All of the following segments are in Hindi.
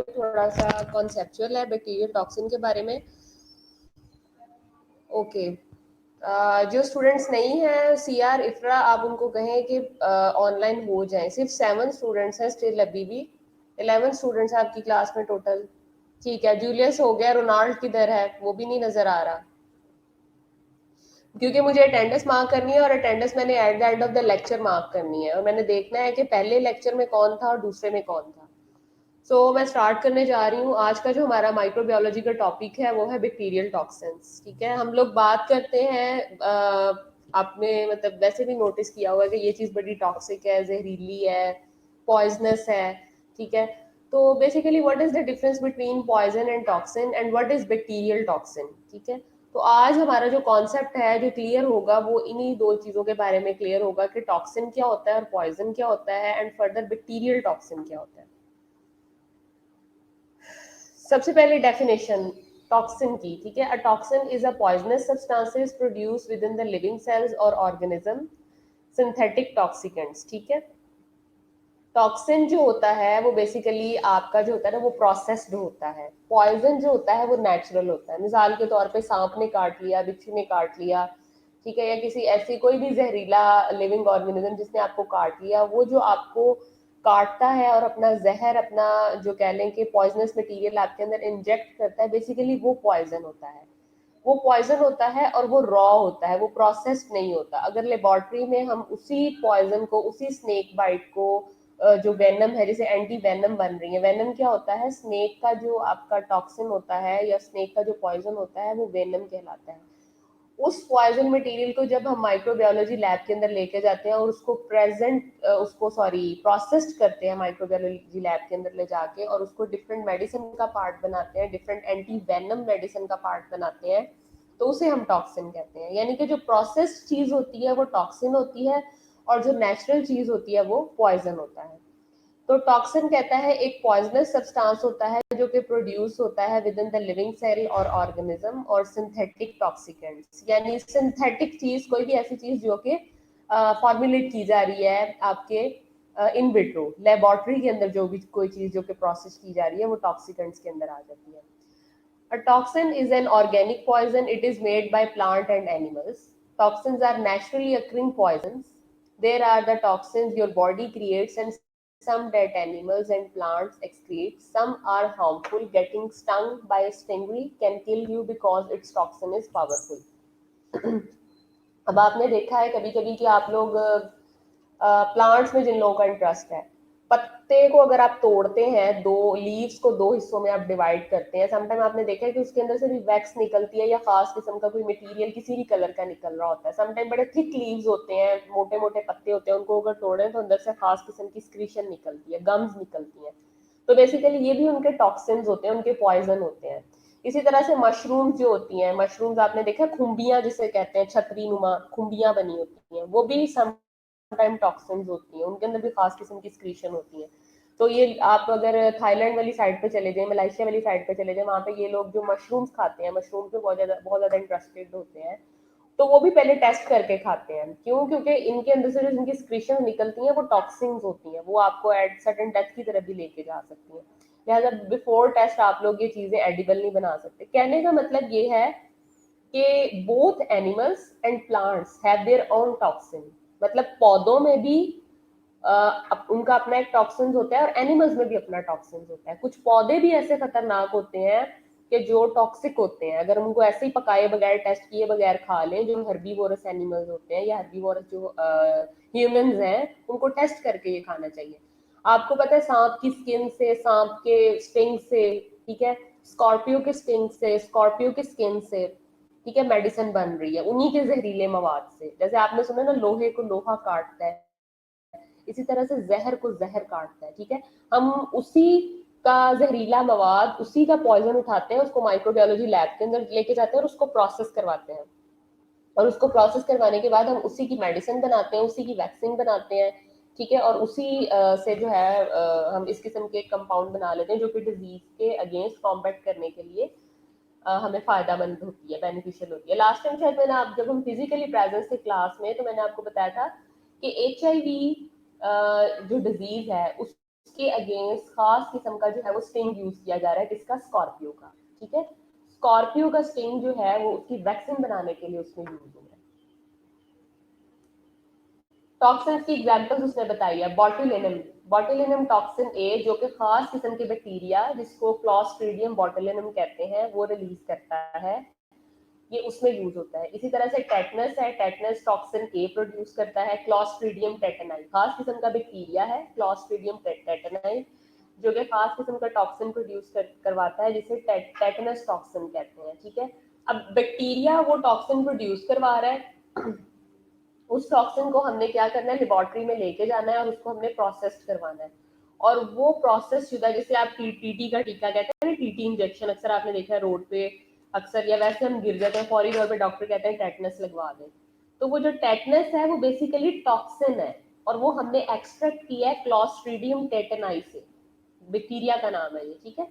थोड़ा सा कॉन्सेप्चुअल है बैक्टीरियल टॉक्सिन के बारे में। ओके, जो स्टूडेंट्स नहीं हैं सीआर इफ्रा, आप उनको कहें कि ऑनलाइन हो जाएं। सिर्फ 7 स्टूडेंट्स हैं स्टिल अभी भी। 11 स्टूडेंट्स हैं आपकी क्लास में टोटल। ठीक है, जूलियस हो गया, रोनाल्ड किधर है? वो भी नहीं नजर आ रहा, क्योंकि मुझे अटेंडेंस मार्क करनी है और अटेंडेंस मैंने at the end of the lecture mark करनी है, और मैंने देखना है कि पहले लेक्चर में कौन था और दूसरे में कौन था। मैं स्टार्ट करने जा रही हूँ। आज का जो हमारा माइक्रोबायोलॉजी का टॉपिक है वो है बैक्टीरियल टॉक्सिन्स। ठीक है, हम लोग बात करते हैं, आपने मतलब वैसे भी नोटिस किया होगा कि ये चीज़ बड़ी टॉक्सिक है, जहरीली है, पॉइजनस है। ठीक है, तो basically what is the difference between poison and toxin and what is bacterial toxin. ठीक है, तो आज हमारा जो कॉन्सेप्ट है जो क्लियर होगा वो इन्हीं दो चीज़ों के बारे में क्लियर होगा कि टॉक्सिन क्या होता है और पॉइजन क्या होता है, एंड फर्दर बैक्टीरियल टॉक्सिन क्या होता है। सबसे पहले डेफिनेशन टॉक्सिन की। ठीक है, अ toxin is a poisonous substances produce with in the living cells और ऑर्गेनिज्म, सिंथेटिक टॉक्सिकेंट्स। ठीक है, टॉक्सिन जो होता है वो बेसिकली आपका जो होता है ना वो प्रोसेस्ड होता है। पॉइजन जो होता है वो नेचुरल होता है। मिसाल के तौर पे सांप ने काट लिया, बिच्छू ने काट लिया, ठीक है, या किसी ऐसी कोई भी जहरीला लिविंग ऑर्गेनिज्म जिसने आपको काट लिया, वो जो आपको काटता है और अपना जहर, अपना जो कह लें कि पॉइजनस मटेरियल आपके अंदर इंजेक्ट करता है, बेसिकली वो पॉइजन होता है। वो पॉइजन होता है और वो रॉ होता है, वो प्रोसेस्ड नहीं होता। अगर लेबोरेटरी में हम उसी पॉइजन को, उसी स्नेक बाइट को, जो वेनम है, जैसे एंटी वेनम बन रही है, वेनम क्या होता है? स्नेक का जो आपका टॉक्सिन होता है या स्नेक का जो पॉइजन होता है वो वेनम कहलाता है। उस पॉइजन मटेरियल को जब हम माइक्रोबायोलॉजी लैब के अंदर लेके जाते हैं और उसको प्रोसेस्ड करते हैं माइक्रोबायोलॉजी लैब के अंदर ले जाके, और उसको डिफरेंट मेडिसिन का पार्ट बनाते हैं, डिफरेंट एंटी वेनम मेडिसिन का पार्ट बनाते हैं, तो उसे हम टॉक्सिन कहते हैं। यानी कि जो प्रोसेस्ड चीज होती है वो टॉक्सिन होती है, और जो नेचुरल चीज होती है वो पॉइजन होता है। तो टॉक्सिन कहता है एक पॉइजनस सब्सटेंस होता है जो कि प्रोड्यूस होता है within the living cell और ऑर्गेनिज्म, और सिंथेटिक टॉक्सिकेंट्स, यानी सिंथेटिक चीज, कोई भी ऐसी चीज जो कि फॉर्मुलेट की जा रही है आपके इन विट्रो लेबोरेटरी के अंदर, जो भी कोई चीज जो कि प्रोसेस की जा रही है वो टॉक्सिकेंट्स के अंदर आ जाती है। A toxin is an organic poison. It is made by plant and animals. Toxins are naturally occurring poisons. There are the toxins your body creates and some that animals and plants excrete. Some are harmful. Getting stung by a stingray can kill you because its toxin is powerful. अब आपने देखा है कभी कभी कि आप लोग प्लांट्स में जिन लोगों का इंटरेस्ट है, पत्ते को अगर आप तोड़ते हैं, दो लीव्स को दो हिस्सों में आप डिवाइड करते हैं, समटाइम आपने देखा है कि उसके अंदर से भी वैक्स निकलती है या खास किस्म का कोई मटेरियल किसी भी कलर का निकल रहा होता है। समटाइम बड़े थिक लीव्स होते हैं, मोटे मोटे पत्ते होते हैं, उनको अगर तोड़ें तो अंदर से खास किस्म की स्क्रीशन निकलती है, गम्स निकलती हैं। तो बेसिकली ये भी उनके टॉक्सिन्स होते हैं, उनके पॉइजन होते हैं। इसी तरह से मशरूम जो होती हैं, मशरूम्स आपने देखा खुम्बियां जिसे कहते हैं, छतरी नुमा खुम्बियां बनी होती हैं, वो भी टाइम टॉक्सिन्स होती हैं, उनके अंदर भी खास किस्म की स्क्रीशन होती है। तो ये आप अगर थाईलैंड वाली साइड पे चले जाएं, मलेशिया वाली साइड पे चले जाएं, वहाँ पे ये लोग जो मशरूम्स खाते हैं, मशरूम पे बहुत ज्यादा इंटरेस्टेड होते हैं, तो वो भी पहले टेस्ट करके खाते हैं। क्यों? क्योंकि इनके अंदर से जो इनकी स्क्रीशन निकलती हैं वो टॉक्सिन्स होती हैं, वो आपको एट सडन डेथ की तरफ भी लेके जा सकती हैं। लिहाजा बिफोर टेस्ट आप लोग ये चीजें एडिबल नहीं बना सकते। कहने का मतलब ये है कि both animals and plants have their own toxin, मतलब पौधों में भी उनका अपना एक टॉक्सिन होता है और एनिमल्स में भी अपना टॉक्सिन होता है। कुछ पौधे भी ऐसे खतरनाक होते हैं कि जो टॉक्सिक होते हैं, अगर उनको ऐसे ही पकाए बगैर, टेस्ट किए बगैर खा लें, जो हर्बीवोरस एनिमल्स होते हैं या हर्बीवोरस जो ह्यूमंस हैं, उनको टेस्ट करके ये खाना चाहिए। आपको पता है सांप की स्किन से, सांप के स्टिंग से, ठीक है, स्कॉर्पियो के स्टिंग से, स्कॉर्पियो की स्किन से, ठीक है, मेडिसिन बन रही है उन्हीं के जहरीले मवाद से। जैसे आपने सुना ना, लोहे को लोहा काटता है, इसी तरह से जहर को जहर काटता है। ठीक है, हम उसी का जहरीला मवाद, उसी का पॉइजन उठाते हैं, उसको माइक्रोबायोलॉजी लैब के अंदर लेके जाते हैं और उसको प्रोसेस करवाते हैं, और उसको प्रोसेस करवाने के बाद हम उसी की मेडिसिन बनाते हैं, उसी की वैक्सीन बनाते हैं। ठीक है, और उसी से जो है हम इस किस्म के कंपाउंड बना लेते हैं जो कि डिजीज के अगेंस्ट कॉम्बैट करने के लिए हमें फायदामंद होती है, बेनिफिशियल होती है। लास्ट टाइम शायद मैंने आप, जब हम फिजिकली प्रेजेंस थे क्लास में, तो मैंने आपको बताया था कि HIV जो डिजीज है उसके अगेंस्ट खास किस्म का जो है वो स्टिंग यूज किया जा रहा है, किसका? स्कॉर्पियो का। ठीक है, स्कॉर्पियो का स्टिंग जो है वो उसकी वैक्सीन बनाने के लिए उसमें यूज हो रहा है। टॉक्सिन्स की एग्जांपल्स उसने बताई है, बॉटुलिनम, बॉटुलिनम टॉक्सिन ए जो कि खास किस्म के बैक्टीरिया जिसको क्लॉस्ट्रीडियम बॉटुलिनम कहते हैं वो रिलीज करता है, ये उसमें यूज होता है। इसी तरह से टेटनस है, टेटनस टॉक्सिन ए प्रोड्यूस करता है, क्लॉस्ट्रीडियम टेटनाई खास किस्म का बैक्टीरिया है, क्लॉस्ट्रीडियम टेटनाई जो कि खास किस्म का टॉक्सिन प्रोड्यूस करवाता है जिसे टेटनस टॉक्सिन कहते हैं। ठीक है, अब बैक्टीरिया वो टॉक्सिन प्रोड्यूस करवा रहा है, उस टॉक्सिन को हमने क्या करना है, लेबोरेटरी में लेके जाना है और उसको हमने प्रोसेस करवाना है, और वो प्रोसेस शुदा, जैसे आप टीटी का टीका कहते हैं, टीटी इंजेक्शन अक्सर आपने देखा है रोड पे अक्सर, या वैसे हम गिर जाते हैं फौरी तौर पे डॉक्टर कहते हैं टेटनस लगवा दें, तो वो जो टेटनस है वो बेसिकली टॉक्सिन है, और वो हमने एक्सट्रैक्ट किया है क्लॉस्ट्रीडियम टेटनाई से, बैक्टीरिया का नाम है ये। ठीक है,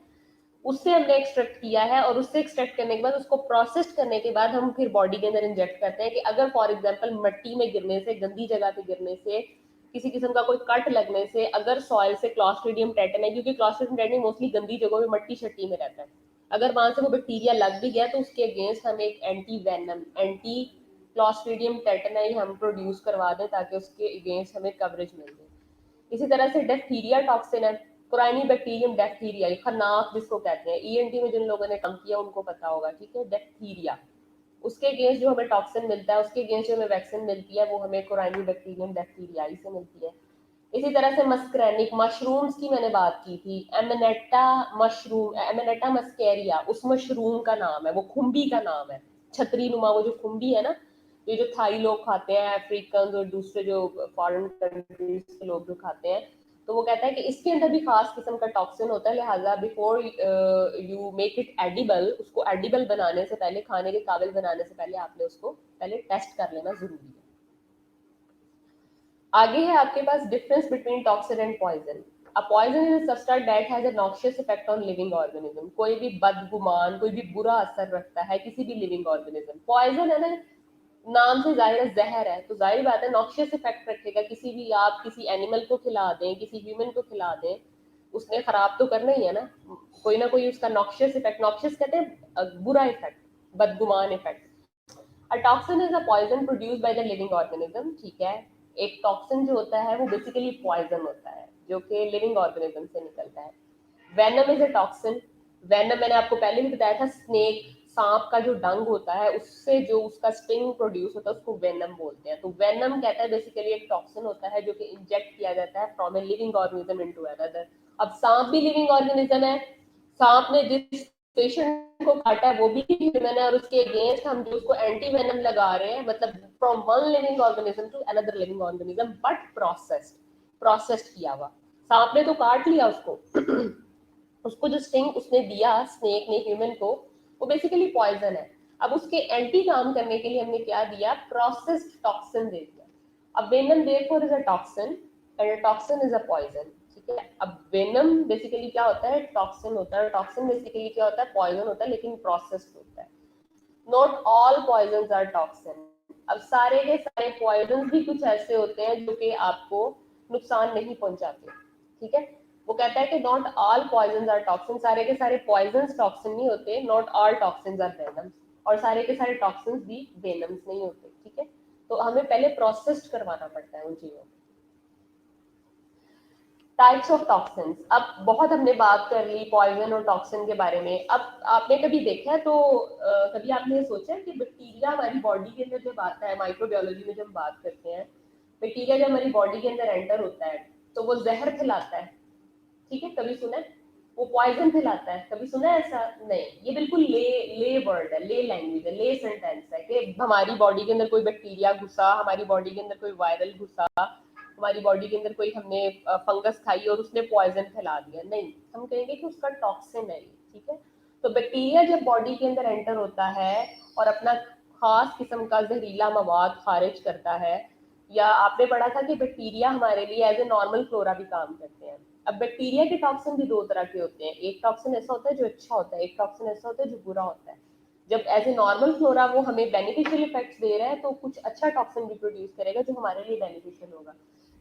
उससे हमने एक्सट्रैक्ट किया है, और उससे एक्सट्रैक्ट करने के बाद उसको प्रोसेस करने के बाद हम फिर बॉडी के अंदर इंजेक्ट करते हैं कि अगर फॉर एग्जांपल मिट्टी में गिरने से, गंदी जगह पे गिरने से, किसी किस्म का कोई कट लगने से, अगर सॉइल से क्लॉस्ट्रीडियम टेटनाई, क्योंकि क्लॉस्ट्रीडियम टेटनाई मोस्टली गंदी जगहों में मट्टी शट्टी में रहता है, अगर वहां से वो बैक्टीरिया लग भी गया तो उसके अगेंस्ट हम एक एंटी वेनम, एंटी क्लॉस्ट्रीडियम टेटनाई हम प्रोड्यूस करवा दें ताकि उसके अगेंस्ट हमें कवरेज मिल जाए। इसी तरह से डिप्थीरिया टॉक्सिन है, पुरानी बैक्टीरियम डिप्थीरिया, खन्नाक जिसको कहते हैं, ईएनटी में जिन लोगों ने काम किया उनको पता होगा। ठीक है, डिप्थीरिया, उसके अगेंस्ट जो हमें टॉक्सिन मिलता है, उसके अगेंस्ट जो हमें वैक्सीन मिलती है वो हमें कोराइनी बैक्टीरियम डिप्थीरियाई से मिलती है। इसी तरह से मस्करेनिक, मशरूम्स की मैंने बात की थी, एमेनेटा मशरूम, एमेनेटा मस्केरिया उस मशरूम का नाम है, वो खुम्बी का नाम है, छतरी नुमा वो जो खुम्बी है ना, ये जो थाई लोग खाते हैं, अफ्रीकन और दूसरे जो फॉरेन कंट्रीज के लोग जो खाते हैं, तो वो कहता है कि इसके अंदर भी खास किस्म का टॉक्सिन होता है, लिहाजा before you make it edible, उसको एडिबल बनाने से पहले, खाने के काबिल बनाने से पहले आपने उसको पहले टेस्ट कर लेना जरूरी है। आगे है आपके पास difference between toxin and poison. A poison is a substance that has a noxious effect on living organism, कोई भी बदगुमान, कोई भी बुरा असर रखता है किसी भी लिविंग ऑर्गेनिज्म। पॉइजन है ना, नाम से जाहिर है जहर है, तो जाहिर बात है नॉक्शियस इफेक्ट रखेगा, किसी भी, आप किसी एनिमल को खिला दें, किसी ह्यूमन को खिला दें, उसने खराब तो करना ही है ना, कोई ना कोई उसका नॉक्शियस इफेक्ट, नॉक्शियस कहते हैं बुरा इफेक्ट, बदगुमान effect. A toxin is a poison produced by the living organism. ठीक है, एक टॉक्सिन जो होता है वो बेसिकली पॉइजन होता है जो कि लिविंग ऑर्गेनिज्म से निकलता है। Venom is a toxin, venom मैंने आपको पहले भी बताया था, स्नेक, सांप का जो डंग होता है उससे जो उसका स्टिंग प्रोड्यूस होता है उसको वेनम बोलते हैं। तो वेनम कहता है बेसिकली एक टॉक्सिन होता है जो कि इंजेक्ट किया जाता है from a living organism into another. अब सांप भी लिविंग ऑर्गेनिज्म है, सांप ने जिस पेशेंट को काटा है वो भी ह्यूमन है, और उसके अगेंस्ट हम जो उसको एंटी वेनम लगा रहे हैं, मतलब from one living organism to another living organism, but processed किया हुआ। सांप ने तो काट लिया उसको उसको जो स्टिंग उसने दिया स्नेक ने ह्यूमन को, वो बेसिकली पॉइजन है। अब उसके एंटी काम करने के लिए हमने क्या दिया, प्रोसेस्ड टॉक्सिन दे दिया। अब venom therefore is a toxin and toxin is a poison. ठीक है, अब वेनम बेसिकली क्या होता है, टॉक्सिन होता है, टॉक्सिन बेसिकली क्या होता है, पॉइजन होता है, लेकिन प्रोसेस्ड होता है। Not all poison are toxin, अब सारे के सारे पॉइजन भी कुछ ऐसे होते हैं जो कि आपको नुकसान नहीं पहुंचाते। ठीक है, वो कहता है कि not all poison are toxin, सारे के सारे पॉइजन टॉक्सिन नहीं होते, not all toxin are venoms, और सारे के सारे टॉक्सिन भी वेनम्स नहीं होते। ठीक है, तो हमें पहले प्रोसेस्ड करवाना पड़ता है उन चीजों को। टाइप्स ऑफ टॉक्सिन्स, अब बहुत हमने बात कर ली पॉइजन और टॉक्सिन के बारे में। अब आपने कभी देखा है तो कभी आपने सोचा है कि बैक्टीरिया हमारी बॉडी के अंदर जब आता है, माइक्रोबायोलॉजी में जब बात करते हैं, बैक्टीरिया जब हमारी बॉडी के अंदर एंटर होता है तो वो जहर फैलाता है। ठीक है, कभी सुना है? वो पॉइजन फैलाता है, कभी सुना है ऐसा? नहीं, ये बिल्कुल ले वर्ड है, ले लैंग्वेज है, ले सेंटेंस है कि हमारी बॉडी के अंदर कोई बैक्टीरिया घुसा, हमारी बॉडी के अंदर कोई वायरल घुसा, हमारी बॉडी के अंदर कोई हमने फंगस खाई और उसने पॉइजन फैला दिया। नहीं, हम कहेंगे कि उसका टॉक्सिन है। ठीक है, तो बैक्टीरिया जब बॉडी के अंदर एंटर होता है और अपना खास किस्म का जहरीला मवाद खारिज करता है, या आपने पढ़ा था कि बैक्टीरिया हमारे लिए एज ए नॉर्मल फ्लोरा भी काम करते हैं। अब बैक्टीरिया के टॉक्सिन भी दो तरह के होते हैं, एक टॉक्सिन ऐसा होता है जो अच्छा होता है, एक टॉक्सिन ऐसा होता है जो बुरा होता है। जब एज ए नॉर्मल फ्लोरा वो हमें बेनिफिशियल इफेक्ट्स दे रहा है तो कुछ अच्छा टॉक्सिन भी प्रोड्यूस करेगा जो हमारे लिए बेनिफिशियल होगा।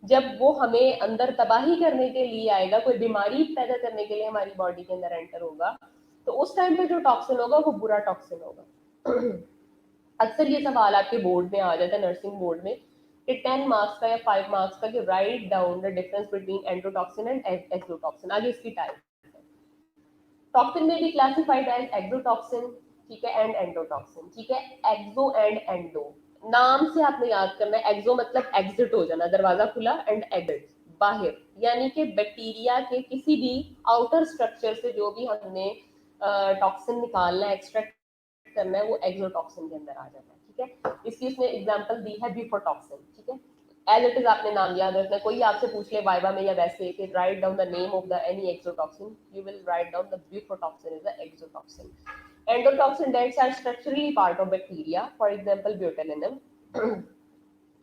जब वो हमें अंदर तबाही करने के लिए आएगा, कोई बीमारी पैदा करने के लिए हमारी बॉडी के अंदर एंटर होगा, तो उस टाइम पे जो टॉक्सिन होगा वो बुरा टॉक्सिन होगा। अक्सर ये सवाल आपके बोर्ड में आ जाता है, नर्सिंग बोर्ड में, कि 10 मार्क्स का या 5 मार्क्स का, कि write down the difference between endotoxin and exotoxin. आगे इसकी टाइप, टॉक्सिन में भी क्लासिफाइड एज एक्सोटॉक्सिन, ठीक है, एंड एंडोटॉक्सिन, ठीक है। एक्सो एंड एंडो, नाम से आपने याद करना है। एक्सो मतलब एग्जिट हो जाना, दरवाजा खुला, एंड एग्जिट बाहर, यानी कि बैक्टीरिया के किसी भी आउटर स्ट्रक्चर से जो भी हमने टॉक्सिन निकालना है, एक्सट्रैक्ट करना है, वो एक्सोटॉक्सिन के अंदर आ जाता है, ठीक है। इसकी उसने एग्जांपल दी है ब्यूफोटॉक्सिन, ठीक है। एज इट इज आपने नाम याद रखना है। कोई आपसे पूछ ले वाइवा में या वैसे कि write down the name of the any exotoxin, you will write down the bufotoxin is the exotoxin. Endotoxin that's are structurally part of bacteria, for example botulinum.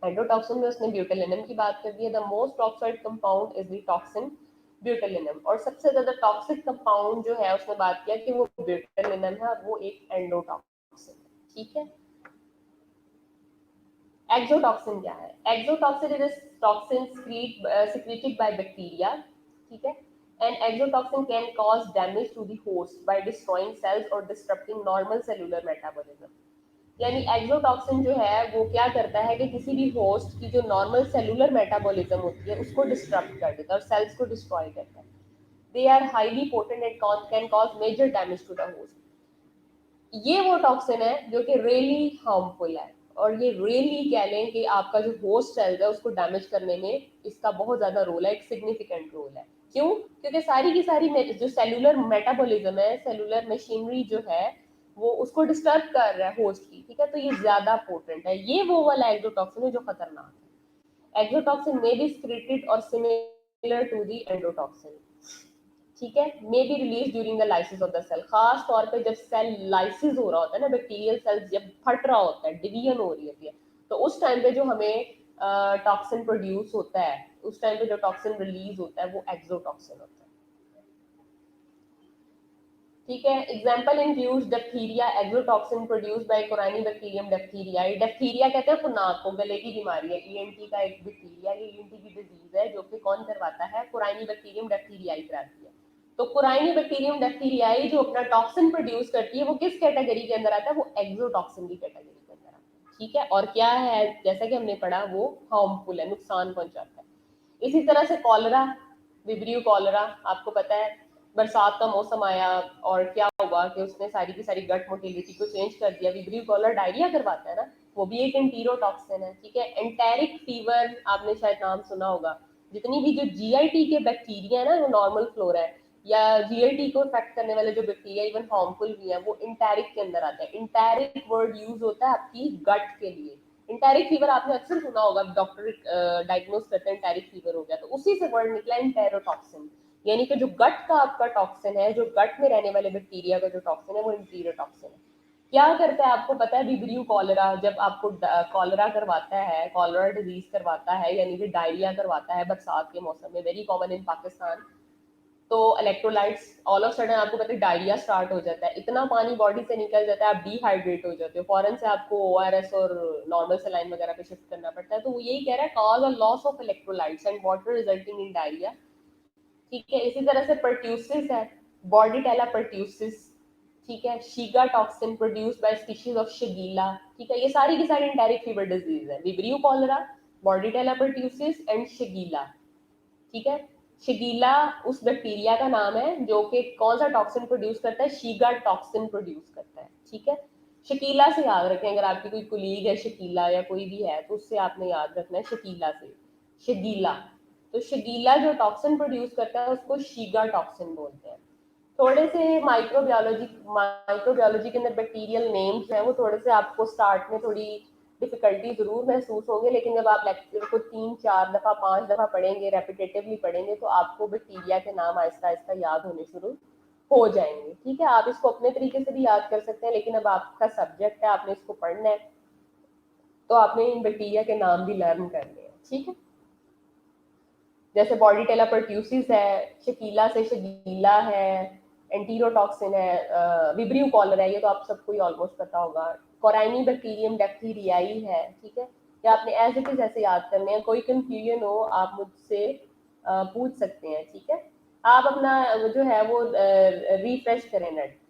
Endotoxin में उसने ब्यूटेलिनम की बात कर दी है। The most toxic compound is the toxin botulinum, और सबसे ज्यादा टॉक्सिक कंपाउंड जो है उसने बात किया कि वो ब्यूटेलिनम है, और वो एक एंडोटॉक्सिन है, ठीक है। एक्सोटॉक्सिन क्या है? Exotoxin is toxin secreted by bacteria, ठीक है। And exotoxin can cause damage to the host by destroying cells or disrupting normal cellular metabolism। यानी एक्सोटॉक्सिन जो है वो क्या करता है कि किसी भी होस्ट की जो नॉर्मल सेलुलर मेटाबॉलिज्म होती है उसको डिस्टर्ब कर देता है और सेल्स को डिस्ट्रॉय करता है। They are highly potent and can cause major damage to the host. ये वो टॉक्सिन है जो कि रियली हार्मफुल है, और ये रियली कह लें कि आपका जो होस्ट सेल्स है उसको डैमेज करने में इसका बहुत ज्यादा रोल है, एक सिग्निफिकेंट रोल है। क्यों? क्योंकि सारी की सारी जो सेलुलर मेटाबॉलिज्म है, सेलुलर मशीनरी जो है, वो उसको डिस्टर्ब कर रहा है होस्ट की, ठीक है। तो ये ज्यादा पोटेंट है, ये वो वाला एक्सोटॉक्सिन है जो खतरनाक है। एक्सोटॉक्सिन मे बी सिक्रेटेड और सिमिलर टू द एंडोटॉक्सिन, ठीक है, may be release during the lysis of the cell. खास तौर पे जब सेल लाइसिस हो रहा होता है ना, बैक्टीरियल सेल्स जब फट रहा होता है, डिवीजन हो रही होती है, तो उस टाइम पे जो हमें टॉक्सिन प्रोड्यूस होता है, उस टाइम पे जो टॉक्सिन रिलीज होता है वो एक्सोटॉक्सिन होता है, ठीक है। Example includes diphtheria, exotoxin produced by Corynebacterium diphtheria. Diphtheria कहते हैं खुनाक को, गले की बीमारी है, ईएनटी का एक बैक्टीरिया, ये ईएनटी की डिजीज है जो कि कौन करवाता है? कोराइनिबैक्टीरियम डिप्थीरियाई कराती है। तो कोराइनिबैक्टीरियम डिप्थीरियाई जो अपना टॉक्सिन प्रोड्यूस करती है वो किस कैटेगरी के अंदर आता है? वो एक्सोटॉक्सिन की कैटेगरी के अंदर आता है, ठीक है। और क्या है, जैसा कि हमने पढ़ा, वो हार्मफुल है, नुकसान पहुंचाता है। इसी तरह से कॉलरा, विब्रियो कॉलरा, आपको पता है बरसात का मौसम आया और क्या हुआ कि उसने सारी की सारी गट मोटिलिटी को चेंज कर दिया। विब्रियो कॉलर डायरिया करवाता है ना, वो भी एक एंटीरोटॉक्सिन है, ठीक है। एंटेरिक फीवर आपने शायद नाम सुना होगा। जितनी भी जो जीआईटी के बैक्टीरिया है ना, वो नॉर्मल फ्लोरा है, या जीआईटी को इफेक्ट करने वाले जो बैक्टीरिया इवन हार्मफुल भी है, वो इंटेरिक के अंदर आते हैं। इंटेरिक वर्ड यूज होता है आपकी गट के लिए। इंटेरिक फीवर आपने अक्सर सुना होगा, डॉक्टर डायग्नोस करते हैं इंटेरिक फीवर हो गया, तो उसी से वर्ड निकला इंटेरोटॉक्सिन। यानी कि जो गट का आपका टॉक्सिन है, जो गट में रहने वाले बैक्टीरिया का जो टॉक्सिन है, वो इंटीरोटॉक्सिन है। क्या करता है आपको पता है? विब्रियो कॉलरा, जब आपको कॉलरा करवाता है, कॉलरा डिजीज करवाता है, यानी कि डायरिया करवाता है बरसात के मौसम में, वेरी कॉमन इन पाकिस्तान, तो इलेक्ट्रोलाइट्स ऑल ऑफ सडन आपको पता है डायरिया स्टार्ट हो जाता है, इतना पानी बॉडी से निकल जाता है, आप डिहाइड्रेट हो जाते हो, फौरन से आपको ओआरएस और नॉर्मल सलाइन वगैरह पे शिफ्ट करना पड़ता है। तो वो यही कह रहा है, कॉज और loss of electrolytes and water resulting in diarrhoea, ठीक है। इसी तरह से परट्यूसिस है, बॉर्डीटेला परट्यूसिस, ठीक है। Shiga toxin produced by species of Shigella, ठीक है। ये सारी की सारी एंटेरिक फीवर डिजीज है, Vibrio cholera, Bordetella pertussis and Shigella, ठीक है। शिगीला उस बैक्टीरिया का नाम है जो कि कौन सा टॉक्सिन प्रोड्यूस करता है? शीगा टॉक्सिन प्रोड्यूस करता है, ठीक है। शकीला से याद रखें, अगर आपकी कोई कुलीग है शकीला या कोई भी है, तो उससे आपने याद रखना है शकीला से, शगीला। तो शगीला जो टॉक्सिन प्रोड्यूस करता है उसको शीगा टॉक्सिन बोलते हैं। थोड़े से माइक्रोबायोलॉजी के अंदर बैक्टीरियल नेम्स हैं, वो थोड़े से आपको स्टार्ट में थोड़ी डिफिकल्टी जरूर महसूस होंगे, लेकिन जब आप लेक्चर को 3-4 दफा 5 दफा पढ़ेंगे, रेपिटेटिवली पढ़ेंगे, तो आपको बैक्टीरिया के नाम आहिस्ता आहिस्ता याद होने शुरू हो जाएंगे, ठीक है। आप इसको अपने तरीके से भी याद कर सकते हैं, लेकिन अब आपका सब्जेक्ट है, आपने इसको पढ़ना है, तो आपने इन बैक्टीरिया के नाम भी लर्न करने हैं, ठीक है। जैसे बॉर्डीटेला परट्यूसिस है, शकीला से शगीला है, एंटीरोटॉक्सिन है, विब्रियो कॉलर है, ये तो आप सबको ही ऑलमोस्ट पता होगा। कोराइनी बैक्टीरियम डिप्थीरियाई है, ठीक है। या आपने एज इट इज ऐसे याद करने हैं। कोई कंफ्यूजन हो आप मुझसे पूछ सकते हैं, ठीक है। आप अपना जो है वो रिफ्रेश करें नेट।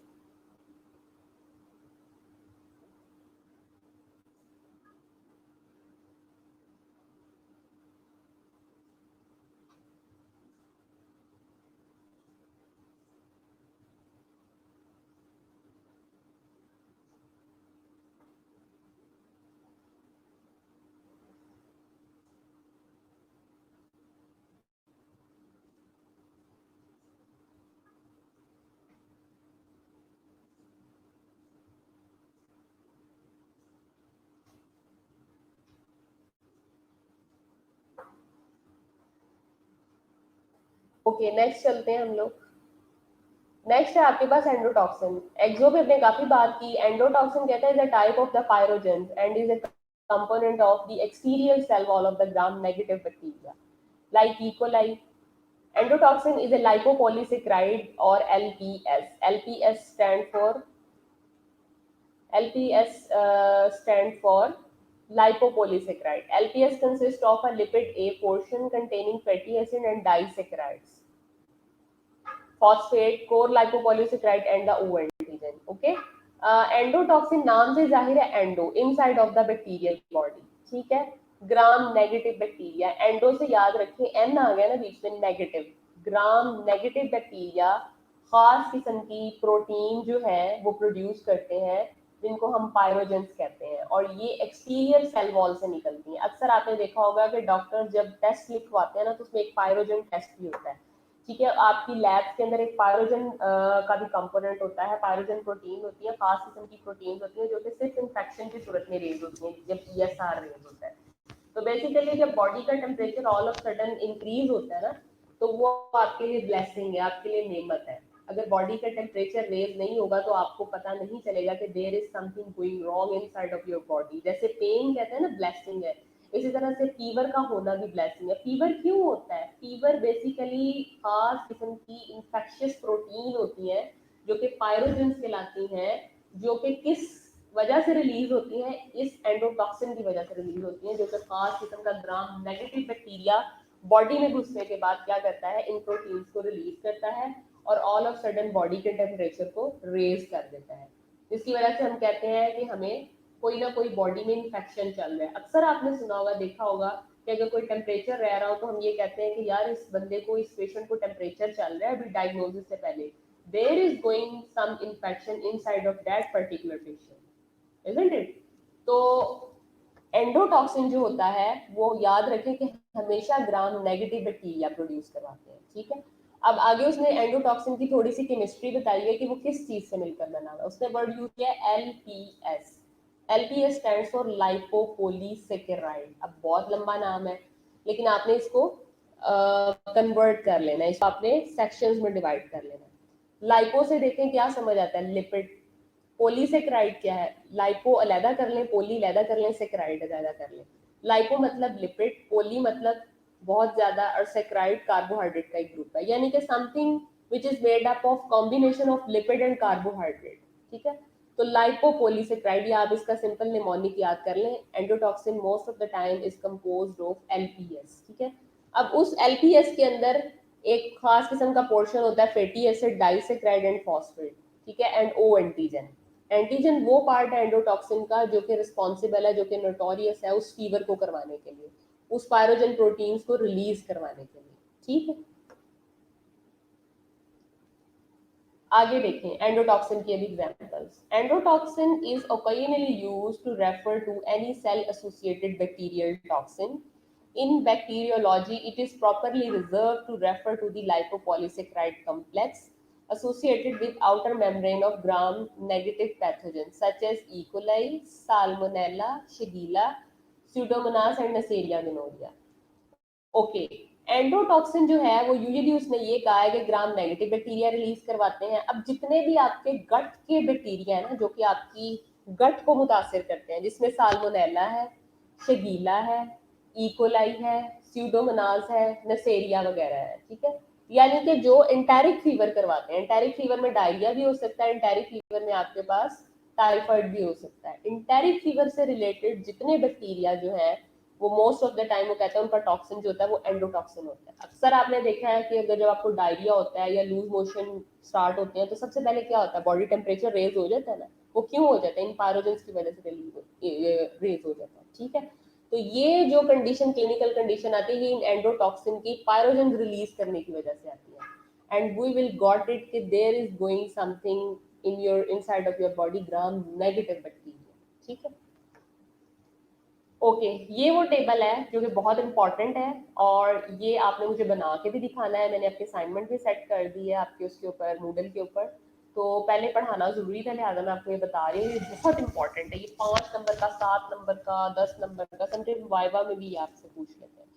ओके, नेक्स्ट चलते हैं हम लोग। नेक्स्ट है आपके पास एंडोटॉक्सिन। एक्सो पे हमने काफी बात की। एंडोटॉक्सिन कहता है is a type of the pyrogens and is a component of the exterior cell wall of the gram-negative bacteria like E. coli. Endotoxin is a lipopolysaccharide or LPS. LPS stand for lipopolysaccharide. LPS consists of a lipid A portion containing fatty acid and disaccharides, phosphate, core lipopolysaccharide and the O antigen. Okay. Endotoxin नाम से जाहिर है endo, inside of the bacterial body, ठीक है। ग्राम नेगेटिव बैक्टीरिया, एंडो से याद रखें एन आ गया ना बीच में, नेगेटिव। ग्राम नेगेटिव बैक्टीरिया खास किस्म की प्रोटीन जो है वो प्रोड्यूस करते हैं, जिनको हम पायरोजेंस कहते हैं, और ये एक्सटीरियर सेल वॉल से निकलती हैं। अक्सर आपने देखा होगा कि डॉक्टर जब टेस्ट लिखवाते हैं ना तो उसमें एक पायरोजन टेस्ट भी होता है, ठीक है। आपकी लैब के अंदर एक पायरोजन का भी कंपोनेंट होता है। पायरोजन प्रोटीन होती है, खास किस्म की प्रोटीन होती है जो कि सिर्फ इन्फेक्शन की सूरत में रेज होती है जब ESR रेज होता है। तो बेसिकली जब बॉडी का temperature all of sudden increase होता है ना, तो वो आपके लिए ब्लेसिंग है, आपके लिए नेमत है। अगर बॉडी का टेम्परेचर रेज नहीं होगा तो आपको पता नहीं चलेगा कि there is something going wrong inside of your body. जैसे पेन कहते हैं ना ब्लेसिंग है, इसी तरह से फीवर का होना भी ब्लेसिंग है। फीवर क्यों होता है? फीवर बेसिकली खास किस्म की इंफेक्शियस प्रोटीन होती है जो कि पायरोजेंस कहलाती हैं, जो कि किस वजह से रिलीज होती है? इस एंडोटॉक्सिन की वजह से रिलीज होती है, जो कि खास किस्म का ग्राम नेगेटिव बैक्टीरिया बॉडी में घुसने के बाद क्या करता है, इन प्रोटीन्स को रिलीज करता है और ऑल ऑफ सडन बॉडी के टेम्परेचर को रेज कर देता है। जिसकी वजह से हम कहते हैं कि हमें कोई ना कोई बॉडी में इन्फेक्शन चल रहा है। अक्सर आपने सुना होगा, देखा होगा कि अगर कोई टेम्परेचर रह रहा हो तो हम ये कहते हैं कि यार इस बंदे को, इस पेशेंट को टेम्परेचर चल रहा है अभी डायग्नोसिस से पहले, there is going some infection inside of that particular patient, isn't it? तो एंडोटॉक्सिन जो होता है वो याद रखें कि हमेशा ग्राम नेगेटिव बैक्टीरिया प्रोड्यूस करवाते हैं, ठीक है। अब आगे उसने एंडोटॉक्सिन की थोड़ी सी केमिस्ट्री बताई है कि वो किस चीज से मिलकर बना हुआ है। उसने वर्ड यूज किया LPS। LPS stands for lipopolysaccharide. अब बहुत लंबा नाम है, लेकिन आपने इसको कन्वर्ट कर लेना है, इसको आपने सेक्शंस में डिवाइड कर लेना है। लाइपो से देखें क्या समझ आता है, लिपिड। पोलीसेक्राइड क्या है? लाइपो अलहदा कर लें, पोली अलहदा कर लें, सेक्राइड अलहदा कर लें। लाइपो मतलब लिपिड, पोली मतलब बहुत ज्यादा, और सेक्राइड कार्बोहाइड्रेट का एक ग्रुप है, यानी कि something which is made up of combination of lipid and carbohydrate, ठीक है। तो लाइपोपोलीसेक्राइड, या आप इसका सिंपल निमोनिक याद कर लें। Endotoxin most of the time is composed of LPS, ठीक है। अब उस LPS के अंदर एक खास किस्म का पोर्शन होता है fatty acid, disaccharide and phosphate, ठीक है, एंड O एंटीजन। एंटीजन वो पार्ट है एंडोटॉक्सिन का जो कि रिस्पॉन्सिबल है, जो कि नोटोरियस है उस फीवर को करवाने के लिए, उस पायरोजन प्रोटीन्स को रिलीज करवाने के लिए, ठीक है। आगे देखें एंडोटॉक्सिन की अब examples. Endotoxin is occasionally used to refer to any cell associated bacterial toxin. In bacteriology, it is properly reserved to refer to the lipopolysaccharide complex associated with outer membrane of gram-negative pathogens such as E. coli, Salmonella, Shigella, Pseudomonas and Neisseria gonorrhea. Okay, endotoxin जो है वो यूजुअली उसने ये कहा है कि ग्राम नेगेटिव बैक्टीरिया रिलीज करवाते हैं। अब जितने भी आपके गट के बैक्टीरिया है ना जो कि आपकी गट को मुतासिर करते हैं, जिसमें साल्मोनेला है, शगीला है, इकोलाई है, स्यूडोमोनास है, नसेरिया वगैरह है, ठीक है। यानी कि जो एंटेरिक फीवर करवाते हैं, एंटेरिक फीवर में डायरिया भी हो सकता है, एंटेरिक फीवर में आपके पास टाइफाइड भी हो सकता है। इंटेरिक फीवर से रिलेटेड जितने बैक्टीरिया जो है वो मोस्ट ऑफ द टाइम वो कहते हैं उनका टॉक्सिन जो होता है वो एंडोटॉक्सिन होता है। अक्सर आपने देखा है कि अगर जब आपको डायरिया होता है या लूज मोशन स्टार्ट होते हैं तो सबसे पहले क्या होता है, बॉडी टेम्परेचर रेज हो जाता है ना। वो क्यों हो जाता है? इन पायरोजेंस की वजह से रेज हो जाता है, ठीक है। तो ये जो कंडीशन, क्लिनिकल कंडीशन आती है, ये इन एंडोटॉक्सिन की पायरोजन रिलीज करने की वजह से आती है। and we will got it कि there is going something in your inside of your body gram negative bacteria, ठीक है। ओके ये वो टेबल है जो कि बहुत इंपॉर्टेंट है और ये आपने मुझे बना के भी दिखाना है। मैंने आपकी असाइनमेंट भी सेट कर दी है आपके उसके ऊपर, मूडल के ऊपर। तो पहले पढ़ाना जरूरी था, लिहाजा मैं आपको ये बता रही हूँ। ये बहुत इंपॉर्टेंट है, ये 5 नंबर का, 7 नंबर का, 10 नंबर का, समटाइम वाइवा में भी आपसे पूछ लेते हैं।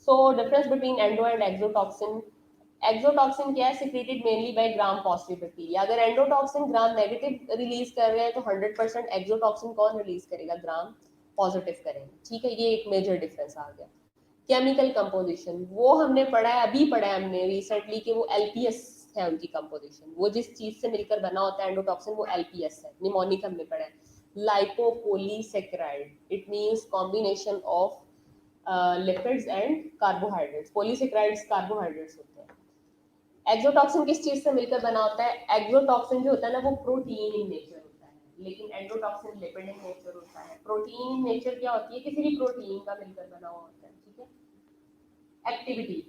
So difference between endo and exotoxin. Exotoxin क्या है? Secreted mainly by gram positive bacteria. अगर एंडोटॉक्सिन ग्राम नेगेटिव रिलीज कर रहे हैं तो 100% एक्सोटॉक्सिन कौन रिलीज करेगा? ग्राम पॉजिटिव करेंगे, ठीक है। ये एक मेजर डिफरेंस आ गया। केमिकल कंपोजिशन वो हमने पढ़ा है, अभी पढ़ा है हमने रिसेंटली कि वो एलपीएस है उनकी कंपोजिशन। वो जिस चीज से मिलकर बना होता है एंडोटॉक्सिन वो एलपीएस है। निमोनिक हमने पढ़ा है, lipopolysaccharide. It means combination of lipids and carbohydrates. Polysaccharides carbohydrates होते हैं। एक्सोटॉक्सिन किस चीज से मिलकर बना होता है? एक्सोटॉक्सिन जो होता है ना वो प्रोटीन इन नेचर होता है, लेकिन एंडोटॉक्सिन लिपिड इन नेचर होता है। प्रोटीन इन नेचर क्या होती है? किसी भी प्रोटीन का मिलकर बना हुआ होता है, ठीक है। एक्टिविटी,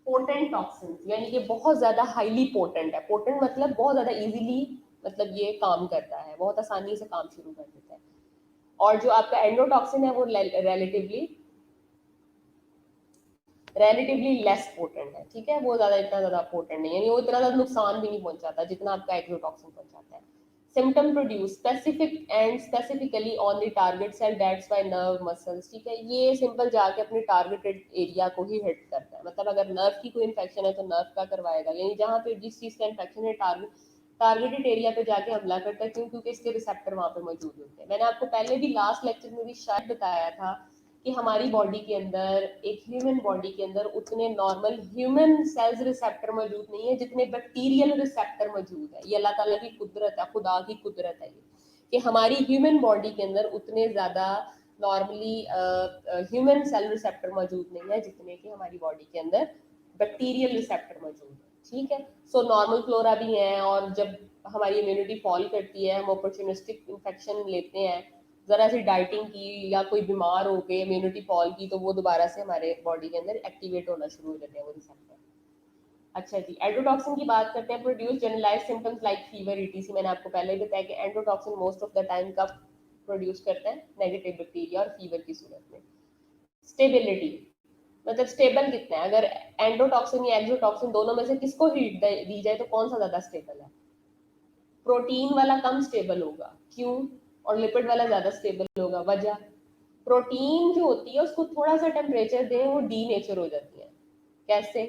पोटेंट टॉक्सिन यानी कि बहुत ज्यादा हाईली पोटेंट है। पोटेंट मतलब बहुत ज्यादा इजीली, मतलब ये काम करता है, बहुत आसानी से काम शुरू कर देता है। और जो आपका एंडोटॉक्सिन है वो रिलेटिवली लेस पोटेंट है, ठीक है। वो ज्यादा इतना ज्यादा पोटेंट नहीं है, यानी वो इतना ज्यादा नुकसान भी नहीं पहुंचाता जितना आपका एक्सोटॉक्सिन पहुंचाता है। Symptom produce specific and specifically on the target cell, that's why nerve muscles, ठीक है। ये सिंपल जाके अपने टारगेटेड एरिया को ही हिट करता है। मतलब अगर नर्व की कोई इन्फेक्शन है तो नर्व का करवाएगा, यानी जहां पे जिस चीज का इन्फेक्शन है टारगेटेड एरिया पे जाके हमला करता है। क्यों? क्योंकि इसके रिसेप्टर वहां पे मौजूद होते हैं। मैंने आपको पहले भी लास्ट लेक्चर में भी शायद बताया था कि हमारी बॉडी के अंदर, एक ह्यूमन बॉडी के अंदर उतने नॉर्मल ह्यूमन सेल्स रिसेप्टर मौजूद नहीं है जितने बैक्टीरियल रिसेप्टर मौजूद है। ये अल्लाह ताला की कुदरत है, खुदा की कुदरत है ये, कि हमारी ह्यूमन बॉडी के अंदर उतने ज्यादा नॉर्मली ह्यूमन सेल रिसेप्टर मौजूद नहीं है जितने कि हमारी बॉडी के अंदर बैक्टीरियल रिसेप्टर मौजूद है, ठीक है। सो नॉर्मल फ्लोरा भी है, और जब हमारी इम्यूनिटी फॉल करती है, हम अपॉर्चुनिस्टिक इन्फेक्शन लेते हैं, जरा सी डाइटिंग की या कोई बीमार हो गए, इम्यूनिटी फॉल की, तो वो दोबारा से हमारे बॉडी के अंदर एक्टिवेट होना शुरू हो जाते हैं वो रिसेप्टर। अच्छा जी, एंडोटॉक्सिन की बात करते हैं। Produce generalize symptoms like fever ETC. मैंने आपको पहले ही बताया कि endotoxin most of the time कब प्रोड्यूस करता है? नेगेटिव बैक्टीरिया और फीवर की सूरत में। स्टेबिलिटी मतलब स्टेबल कितना है? अगर एंडोटॉक्सिन या एक्सोटॉक्सिन दोनों में से किसको हीट दी जाए तो कौन सा ज्यादा स्टेबल है? प्रोटीन वाला कम स्टेबल होगा, क्यों? और लिपिड वाला ज्यादा स्टेबल होगा। वजह, प्रोटीन जो होती है उसको थोड़ा सा टेम्परेचर दे वो डी नेचर हो जाती है। कैसे?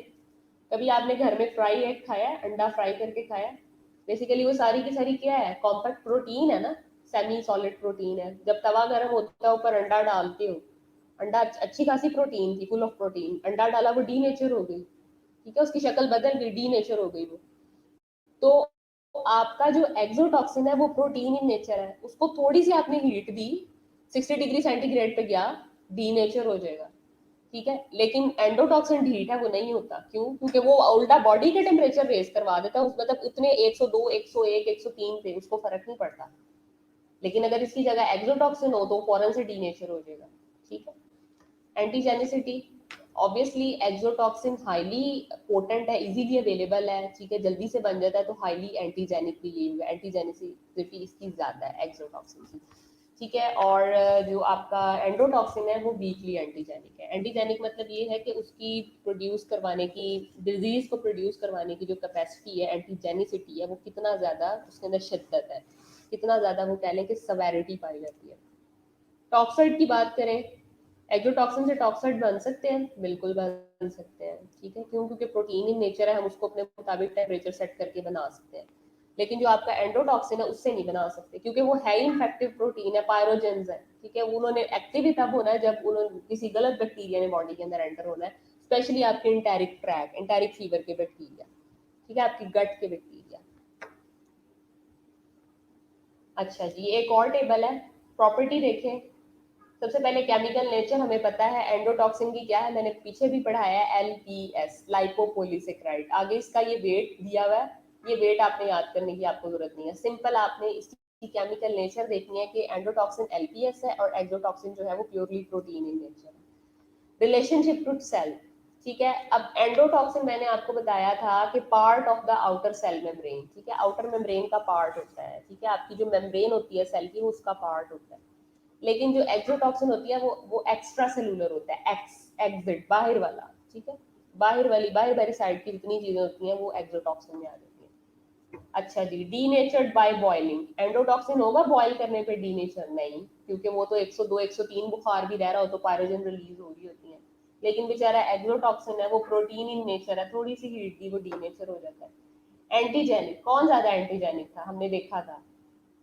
कभी आपने घर में फ्राई एग खाया, अंडा फ्राई करके खाया? बेसिकली वो सारी की सारी क्या है? कॉम्पैक्ट प्रोटीन है ना, सेमी सॉलिड प्रोटीन है। जब तवा गर्म होता है ऊपर अंडा डालते हो, अंडा अच्छी खासी प्रोटीन थी, फुल ऑफ प्रोटीन, अंडा डाला वो डी नेचर हो गई, ठीक है। उसकी शक्ल बदल गई, डी नेचर हो गई वो। तो आपका जो एक्सोटॉक्सिन है वो प्रोटीन इन नेचर है, उसको थोड़ी सी आपने हीट दी, 60 डिग्री सेंटीग्रेड पे गया, डी नेचर हो जाएगा, ठीक है। लेकिन एंडोटॉक्सिन हीट है वो नहीं होता, क्यों? क्योंकि वो उल्टा बॉडी के टेम्परेचर रेज करवा देता है। मतलब उतने 102, 101, 103 पे उसको फर्क नहीं पड़ता। लेकिन अगर इसकी जगह एक्सोटॉक्सिन हो तो फौरन से डी नेचर हो जाएगा, ठीक है। Antigenicity, obviously exotoxin highly potent है, इजीली अवेलेबल है, ठीक है, जल्दी से बन जाता है, तो हाईली एंटीजेनिक भी ये होगा। एंटीजेनिसिटी इसकी ज्यादा है एक्सोटॉक्सिन की, ठीक है। और जो आपका एंडोटॉक्सिन है वो वीकली एंटीजेनिक है। एंटीजेनिक मतलब ये है कि उसकी प्रोड्यूस करवाने की, डिजीज को प्रोड्यूस करवाने की जो कैपेसिटी है, एंटीजेनिसिटी है, वो कितना ज्यादा उसके अंदर शिद्दत है, कितना ज्यादा वो कह लें कि सवेरिटी पाई जाती है। टॉक्साइड की बात करें, एक्सोटॉक्सिन से टॉक्साइड बन सकते हैं, बिल्कुल बन सकते हैं, ठीक है। क्यों? क्योंकि प्रोटीन इन नेचर है, हम उसको अपने मुताबिक टेम्परेचर सेट करके बना सकते हैं। लेकिन जो आपका एंडोटॉक्सिन है उससे नहीं बना सकते, क्योंकि वो है इन्फेक्टिव प्रोटीन है, पायरोजेंस है, ठीक है। उन्होंने एक्टिव ही तब होना है जब उन्होंने किसी गलत बैक्टीरिया ने बॉडी के अंदर एंटर होना है, स्पेशली आपके इंटेरिक ट्रैक, इंटेरिक फीवर के बैक्टीरिया, ठीक है, आपकी गट के बैक्टीरिया। अच्छा जी, एक और टेबल है, प्रॉपर्टी देखें। सबसे पहले केमिकल नेचर हमें पता है, एंडोटॉक्सिन की क्या है, मैंने पीछे भी पढ़ाया है, LPS, लाइपोपोलीसेकेराइड। आगे इसका ये वेट दिया हुआ है, ये वेट आपने याद करने की आपको जरूरत नहीं है, सिंपल आपने इसकी केमिकल नेचर देखनी है कि एंडोटॉक्सिन LPS है और एक्सोटॉक्सिन जो है वो प्योरली प्रोटीन इन नेचर है। रिलेशनशिप टू सेल, ठीक है। अब एंडोटॉक्सिन मैंने आपको बताया था कि part of the outer cell membrane, ठीक है, आउटर मेम्ब्रेन का पार्ट होता है, ठीक है, आपकी जो मेम्ब्रेन होती है सेल की वो उसका पार्ट होता है। लेकिन जो एक्सोटॉक्सिन होती है वो एक्स्ट्रा सेलुलर होता है, एग्जिट, बाहर वाला, ठीक है, बाहर वाली साइड की जितनी चीजें होती हैं वो एक्सोटॉक्सिन में आ जाती है। अच्छा जी, डीनेचर्ड बाय बॉइलिंग, एंडोटॉक्सिन होगा बॉयल करने पे डीनेचर? नहीं, क्योंकि वो तो 102 103 बुखार भी रह रहा हो तो पायरोजन रिलीज हो रही होती है। लेकिन बेचारा एक्सोटॉक्सिन है वो प्रोटीन इन नेचर है, थोड़ी सी हीट दी वो डीनेचर हो जाता है। एंटीजेनिक, कौन ज्यादा एंटीजेनिक था हमने देखा था,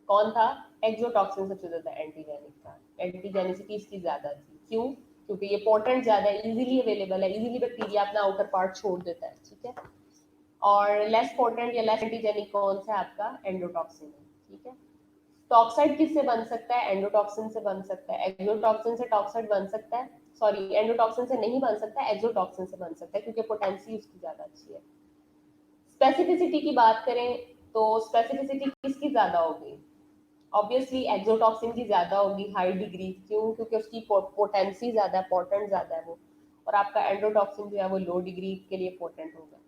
कौन था? एक्सोटॉक्सिन सबसे ज्यादा एंटीजेनिक था, एंटीजेनिसिटी इसकी ज्यादा थी। क्यों? क्योंकि ये पोटेंट ज्यादा है, इजीली अवेलेबल है, इजीली बैक्टीरिया अपना आउटर पार्ट छोड़ देता है, ठीक है। और लेस पोटेंट या लेस एंटीजेनिक कौन सा है आपका? एंडोटॉक्सिन है, ठीक है। टॉक्साइड किससे बन सकता है? एंडोटॉक्सिन से बन सकता है। एक्सोटॉक्सिन से टॉक्साइड बन सकता है, सॉरी एंडोटॉक्सिन से नहीं बन सकता, एक्सोटॉक्सिन से बन सकता है क्योंकि पोटेंसी उसकी ज्यादा अच्छी है। स्पेसिफिसिटी की बात करें तो स्पेसिफिसिटी किसकी ज्यादा होगी? ऑब्वियसली एक्सोटॉक्सिन की ज्यादा होगी, हाई डिग्री। क्यों? क्योंकि उसकी पोटेंसी ज्यादा है, पोटेंट ज्यादा है वो। और आपका एंडोटॉक्सिन जो है वो लो डिग्री के लिए पोटेंट होगा।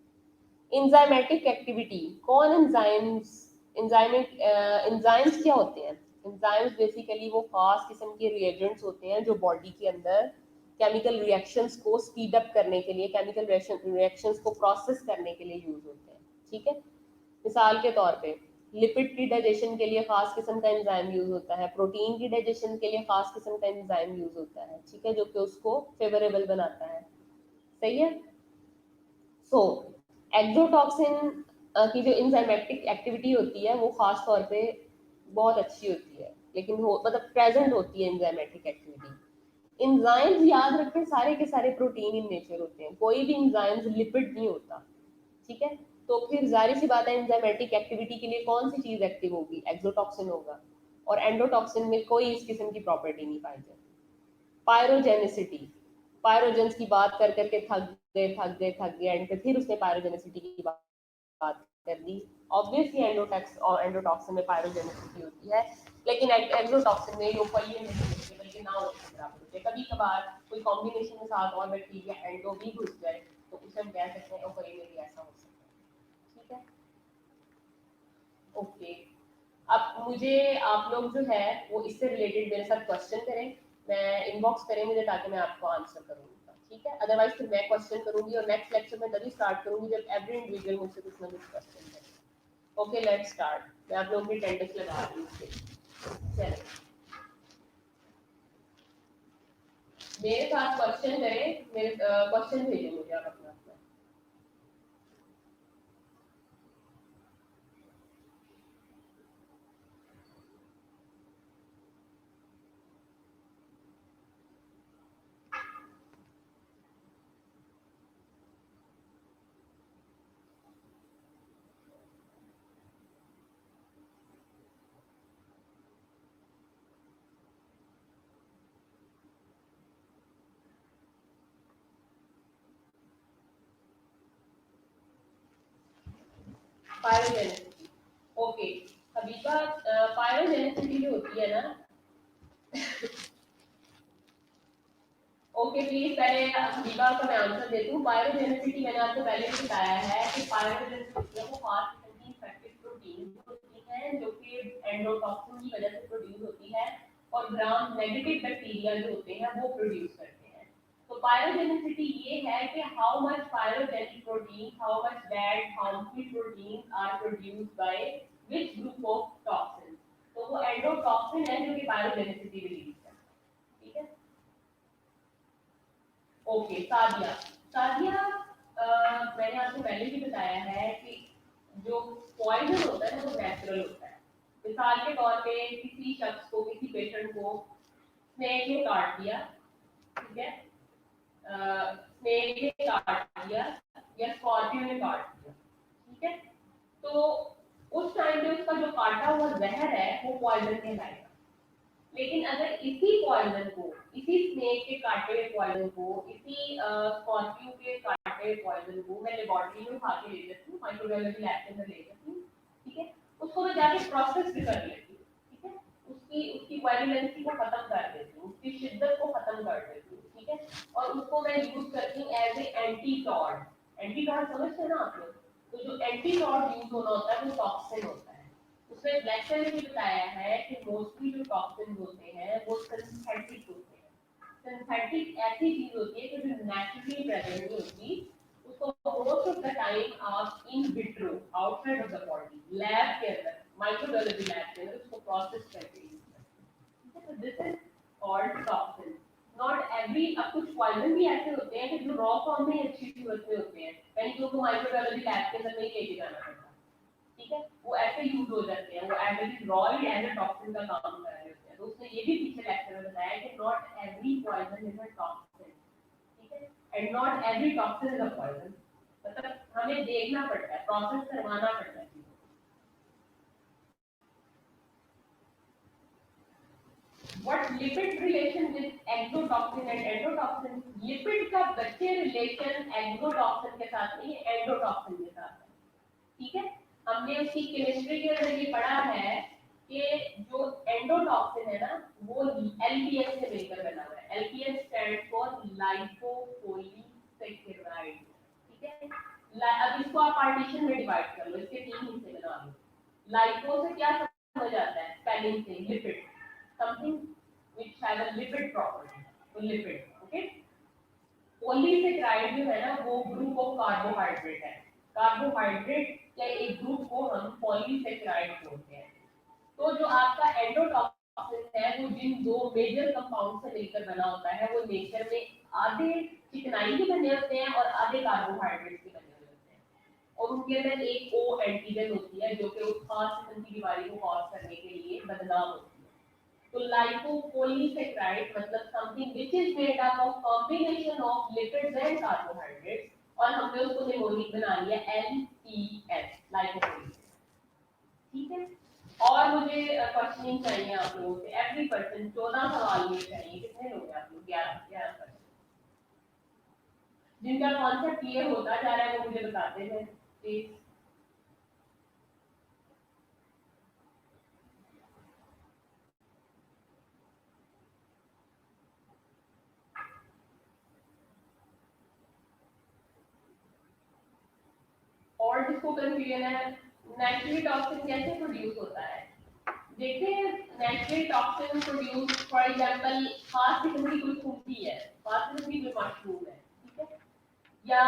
एंजाइमेटिक एक्टिविटी, कौन एंजाइम्स, एंजाइम्स क्या होते हैं? एंजाइम्स बेसिकली वो खास किस्म के रिएजेंट्स होते हैं जो बॉडी के अंदर केमिकल रिएक्शंस को स्पीड अप करने के लिए, केमिकल रिएक्शंस को प्रोसेस करने के लिए यूज होते हैं, ठीक है। मिसाल के तौर पे लिपिड की डाइजेशन के लिए खास किस्म का एंजाइम यूज होता है, प्रोटीन की डाइजेशन के लिए खास किस्म का एंजाइम यूज होता है, ठीक है, जो कि उसको फेवरेबल बनाता है। सही है। सो एक्सोटॉक्सिन की जो इंजाइमेटिक एक्टिविटी होती है वो खास तौर पे बहुत अच्छी होती है, लेकिन हो मतलब प्रेजेंट होती है इंजाइमेटिक एक्टिविटी। एंजाइम्स याद रखें सारे के सारे प्रोटीन इन नेचर होते हैं, कोई भी एंजाइम्स लिपिड नहीं होता, ठीक है। तो फिर जाहिर सी बात है एंजाइमेटिक एक्टिविटी के लिए कौन सी चीज एक्टिव होगी? एक्सोटॉक्सिन होगा। और एंडोटॉक्सिन में कोई इस किस्म की प्रॉपर्टी नहीं पाई जाती। पायरोजेनिसिटी, पायरोजेंस की बात कर करके थक गए एंड पे फिर उसने पायरोजेनिसिटी की बात कर दी। ऑब्वियसली एंडोटॉक्स और एंडोटॉक्सिन में पायरोजेनिसिटी होती है, लेकिन एक्सोटॉक्सिन में ये ऊपर ये नहीं होती है, बल्कि ना होती बराबर होती है। कभी कभार कोई कॉम्बिनेशन के साथ और बैक्टीरिया एंडो भी घुस जाए तो उसे हम कह सकते हैं ऊपर में भी ऐसा हो सकता है, ठीक है। ओके, अब मुझे आप लोग जो है वो इससे रिलेटेड मेरे साथ क्वेश्चन करें, मैं इनबॉक्स करें मुझे ताकि मैं आपको आंसर करूंगी, ठीक है। अदरवाइज फिर मैं क्वेश्चन करूंगी और नेक्स्ट लेक्चर में तभी स्टार्ट करूंगी जब एवरी इंडिविजुअल मुझसे कुछ ना कुछ क्वेश्चन करे। ओके लेट्स स्टार्ट, मैं आप लोगों की अटेंडेंस लगा रही हूँ। चलिए मेरे साथ क्वेश्चन करें, मेरे क्वेश्चन भेजें मुझे आप अपना अपना। पायरोजेनिसिटी, ओके हबीबा, पायरोजेनिसिटी जो होती है ना, ओके प्लीज पहले हबीबा का मैं आंसर दे दूं। पायरोजेनिसिटी मैंने आपको पहले भी बताया है कि पायरोजेनिसिटी वो खास किस्म की इफेक्टिव प्रोटीन होती है जो कि एंडोटॉक्सिन की वजह से प्रोड्यूस होती है और ग्राम नेगेटिव बैक्टीरिया जो होते हैं वो प्रोड्यूस करते हैं। तो पायरोजेनिसिटी ये है कि how much pyrogenic protein, how much bad harmful protein are produced by which group of toxin. तो वो एंडोटॉक्सिन है जो कि पायरोजेनिसिटी रिलीज करता है, ठीक है। ओके सादिया, सादिया मैंने आपको पहले भी बताया है कि जो पॉइजन होता है ना वो नेचुरल होता है। मिसाल के तौर पे किसी शख्स को, किसी पेशेंट को स्नेक ने काट दिया, ठीक है, स्नेक ने काट दिया या स्कॉर्पियो ने काट दिया, ठीक है। तो उस टाइम पे उसका जो काटा हुआ जहर है वो पॉइजन कहलाएगा। लेकिन अगर इसी पॉइजन को, इसी स्नेक के काटे हुए पॉइजन को, इसी स्कॉर्पियो के काटे हुए पॉइजन को मैं लेबोरेटरी में उठा के ले जाती हूँ, माइक्रोबायोलॉजी लैब के अंदर ले जाती हूँ, ठीक है, उसको मैं जाके प्रोसेस भी कर लेती हूँ, ठीक है, उसकी उसकी वायलेंसी को खत्म कर देती हूँ, उसकी शिद्दत को खत्म कर देती हूँ, ठीक है, और उसको मैं यूज करती हूँ as a antidote. Antidote समझते हैं ना आप लोग? तो जो एंटी टॉड यूज होना होता है वो टॉक्सिन होता है। उसमें लेक्चर में भी बताया है कि मोस्टली जो टॉक्सिन होते हैं वो सिंथेटिक होते हैं। सिंथेटिक ऐसी चीज होती है कि जो नेचुरली प्रेजेंट नहीं होती, उसको मोस्ट ऑफ द टाइम आप in vitro outside of the body lab के अंदर, माइक्रोबायोलॉजी लैब के अंदर उसको प्रोसेस करके यूज करते हैं। तो this is called toxin. Not every, अब कुछ पॉइजन भी ऐसे होते हैं कि जो रॉ फॉर्म में अच्छी सूरत में होते हैं, यानी कि उनको माइक्रोबायोलॉजी लैब के अंदर नहीं लेके जाना पड़ता, ठीक है, वो ऐसे यूज हो जाते हैं, वो as it is raw as a toxin का काम कर रहे होते हैं। तो उसने ये भी पीछे लेक्चर में बताया कि not every poison is a toxin, ठीक है, and not every toxin is a poison. मतलब हमें देखना पड़ता है, प्रोसेस करवाना पड़ता है। What lipid relation with exotoxin and endotoxin? Lipid का बच्चे रिलेशन एक्सोटॉक्सिन के साथ नहीं, एंडोटॉक्सिन के साथ है, ठीक है। हमने उसकी केमिस्ट्री के अंदर ये पढ़ा है कि जो एंडोटॉक्सिन है ना वो एलपीएस से मिलकर बना हुआ है। एलपीएस स्टैंड्स फॉर लाइपोपोलीसैकेराइड, ठीक है। अब इसको आप पार्टीशन में डिवाइड कर लो, इसके तीन हिस्से बना लो। लाइपो से क्या समझ आता है? स्पेलिंग से lipid, something which have a lipid property, तो लिपिड, ओके। पॉलीसेकेराइड जो है ना वो ग्रुप ऑफ कार्बोहाइड्रेट है। कार्बोहाइड्रेट के एक ग्रुप को हम पॉलीसेकेराइड बोलते हैं। तो जो आपका एंडोटॉक्सिन है वो जिन दो मेजर कंपाउंड से मिलकर बना होता है, वो नेचर में आधे चिकनाई के बने होते हैं और आधे कार्बोहाइड्रेट के बने होते हैं, और उनके अंदर एक ओ एंटीजन होती है जो कि उस खास किस्म की बीमारी को कॉज करने के लिए बदनाम होती है। तो lipopolysaccharide मतलब something which is made up of combination of lipids and carbohydrates, और हमने उसको निमोनिक बना लिया LPS, lipopolysaccharide, ठीक है। और मुझे क्वेश्चनिंग चाहिए आप लोगों से, एवरी पर्सन 14 सवाल मुझे चाहिए। कितने लोग हैं आप लोग? 11 जिनका कॉन्सेप्ट क्लियर होता जा रहा है वो मुझे बताते हैं प्लीज। और जिसको कंफ्यूजन है नेचुरली टॉक्सिन कैसे प्रोड्यूस होता है, देखिए naturally toxin produce, for example खास किस्म की कोई खूंटी है, खास किस्म की कोई मशरूम है, ठीक है, या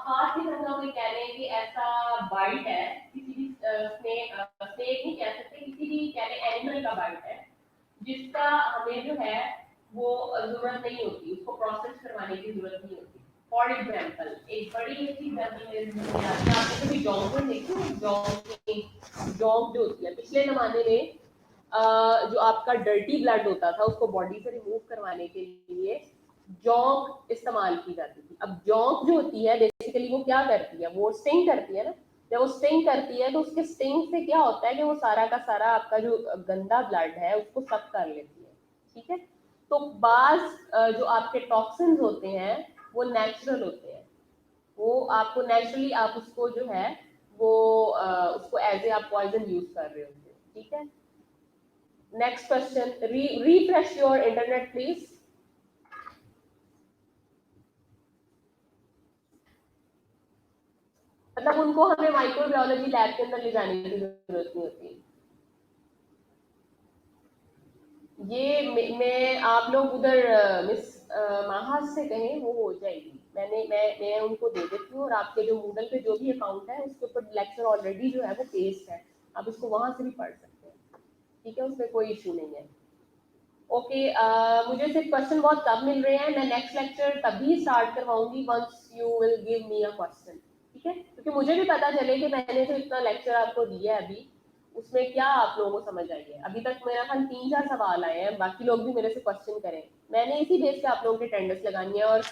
खास किस्म का कोई कह लें कि ऐसा बाइट है, किसी भी स्नेक, स्नेक नहीं कह सकते, किसी भी कह लें एनिमल का बाइट है, जिसका हमें जो है वो जरूरत नहीं होती, उसको प्रोसेस करवाने की जरूरत नहीं होती। फॉर एग्जाम्पल एक बड़ी अच्छी एग्जाम्पल मेरे मुंह में आती है, आपने कभी जॉन्ग को देखी है? जॉन्ग जो होती है पिछले जमाने में जो आपका डर्टी ब्लड होता था उसको बॉडी से रिमूव करवाने के लिए जॉन्ग इस्तेमाल की जाती थी। अब जॉन्ग जो होती है बेसिकली वो क्या करती है, वो स्टिंग करती है ना, जब वो स्टिंग करती है तो उसके स्टिंग से क्या होता है कि वो सारा का सारा आपका जो गंदा ब्लड है उसको सक कर लेती है, ठीक है। तो बाज जो आपके टॉक्सिन्स होते हैं वो नेचुरल होते हैं, वो आपको नेचुरली आप उसको जो है वो उसको एज ए आप पॉइजन यूज कर रहे होते हैं, ठीक है। Next question, refresh your internet please. मतलब उनको हमें माइक्रोबायोलॉजी लैब के अंदर ले जाने की जरूरत नहीं होती। मैं आप लोग उधर मिस माहाज से कहें वो हो जाएगी, मैं उनको दे देती हूँ, और आपके जो मूडल पे जो भी अकाउंट है उसके ऊपर लेक्चर ऑलरेडी जो है वो पेस्ट है, आप उसको वहां से भी पढ़ सकते हैं, ठीक है, उसमें कोई इशू नहीं है। ओके, मुझे सिर्फ क्वेश्चन बहुत कम मिल रहे हैं, मैं नेक्स्ट लेक्चर तभी स्टार्ट करवाऊंगी once you will give me a question, ठीक है, क्योंकि मुझे भी पता चले कि मैंने जो इतना लेक्चर आपको दिया है अभी उसमें क्या आप लोगों को समझ आई है। अभी तक मेरा ख्याल 3-4 सवाल आए हैं, बाकी लोग भी मेरे से क्वेश्चन करें, मैंने इसी बेस पे आप लोगों की अटेंडेंस लगानी है। और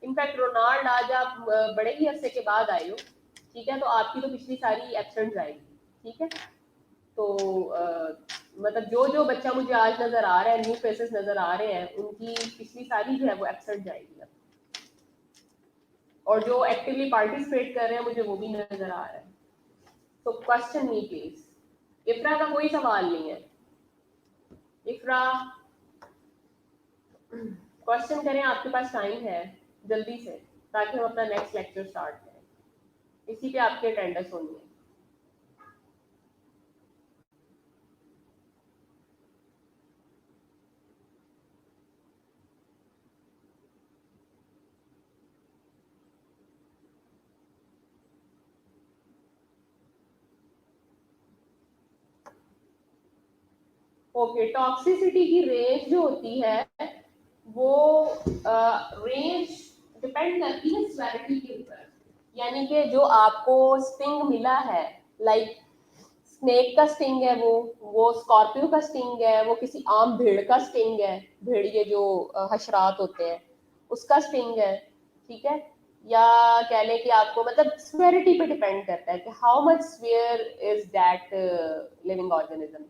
इनफैक्ट रोनाल्ड आज आप बड़े ही अरसे के बाद आए हो, ठीक है, तो आपकी तो पिछली सारी एब्सेंट जाएगी, ठीक है। तो मतलब जो जो बच्चा मुझे आज नजर आ रहा है, न्यू फेसेस नजर आ रहे हैं, उनकी पिछली सारी जो है वो एब्सेंट जाएगी अब। और जो एक्टिवली पार्टिसिपेट कर रहे हैं मुझे वो भी नजर आ रहा है। तो क्वेश्चन मी प्लीज। इफ्रा का कोई सवाल नहीं है। इफ्रा क्वेश्चन करें, आपके पास टाइम है जल्दी से, ताकि हम अपना नेक्स्ट लेक्चर स्टार्ट करें। इसी पे आपकी अटेंडेंस होनी है। ओके, टॉक्सिसिटी की रेंज जो होती है वो रेंज डिपेंड करती है सेवेरिटी के ऊपर। यानी कि जो आपको स्टिंग मिला है, लाइक स्नेक का स्टिंग है, वो स्कॉर्पियो का स्टिंग है, वो किसी आम भेड़ का स्टिंग है, भेड़ ये जो हशरात होते हैं उसका स्टिंग है, ठीक है। या कह लें कि आपको मतलब स्वेरिटी पे डिपेंड करता है कि how much swear is that living organism.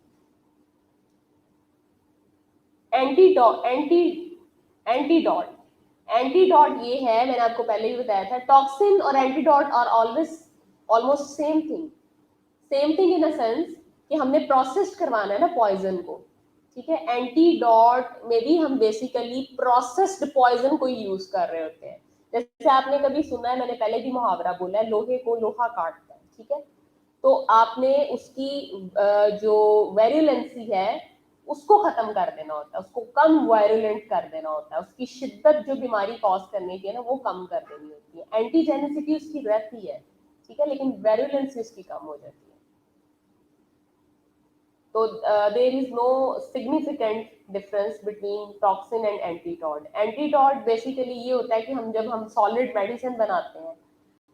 Antidote antidote antidote ये है, मैंने आपको पहले ही बताया था, टॉक्सिन और antidote are always almost same thing in a sense कि हमने प्रोसेस करवाना है ना पॉइजन को, ठीक है। एंटीडॉट में भी हम बेसिकली प्रोसेस्ड पॉइजन को यूज कर रहे होते हैं। जैसे आपने कभी सुना है, मैंने पहले भी मुहावरा बोला है, लोहे को लोहा काटता है, ठीक है। तो आपने उसकी जो वेरुलेंसी है उसको खत्म कर देना होता है, उसको कम वायरुलेंट कर देना होता है, उसकी शिद्दत जो बीमारी कॉज करने की है ना वो कम कर देनी होती है। एंटीजेनिसिटी उसकी रहती है, ठीक है, लेकिन वेरुलेंसी उसकी कम हो जाती है। तो there is no significant difference between toxin and antidote. Antidote basically ये होता है कि हम जब हम सॉलिड मेडिसिन बनाते हैं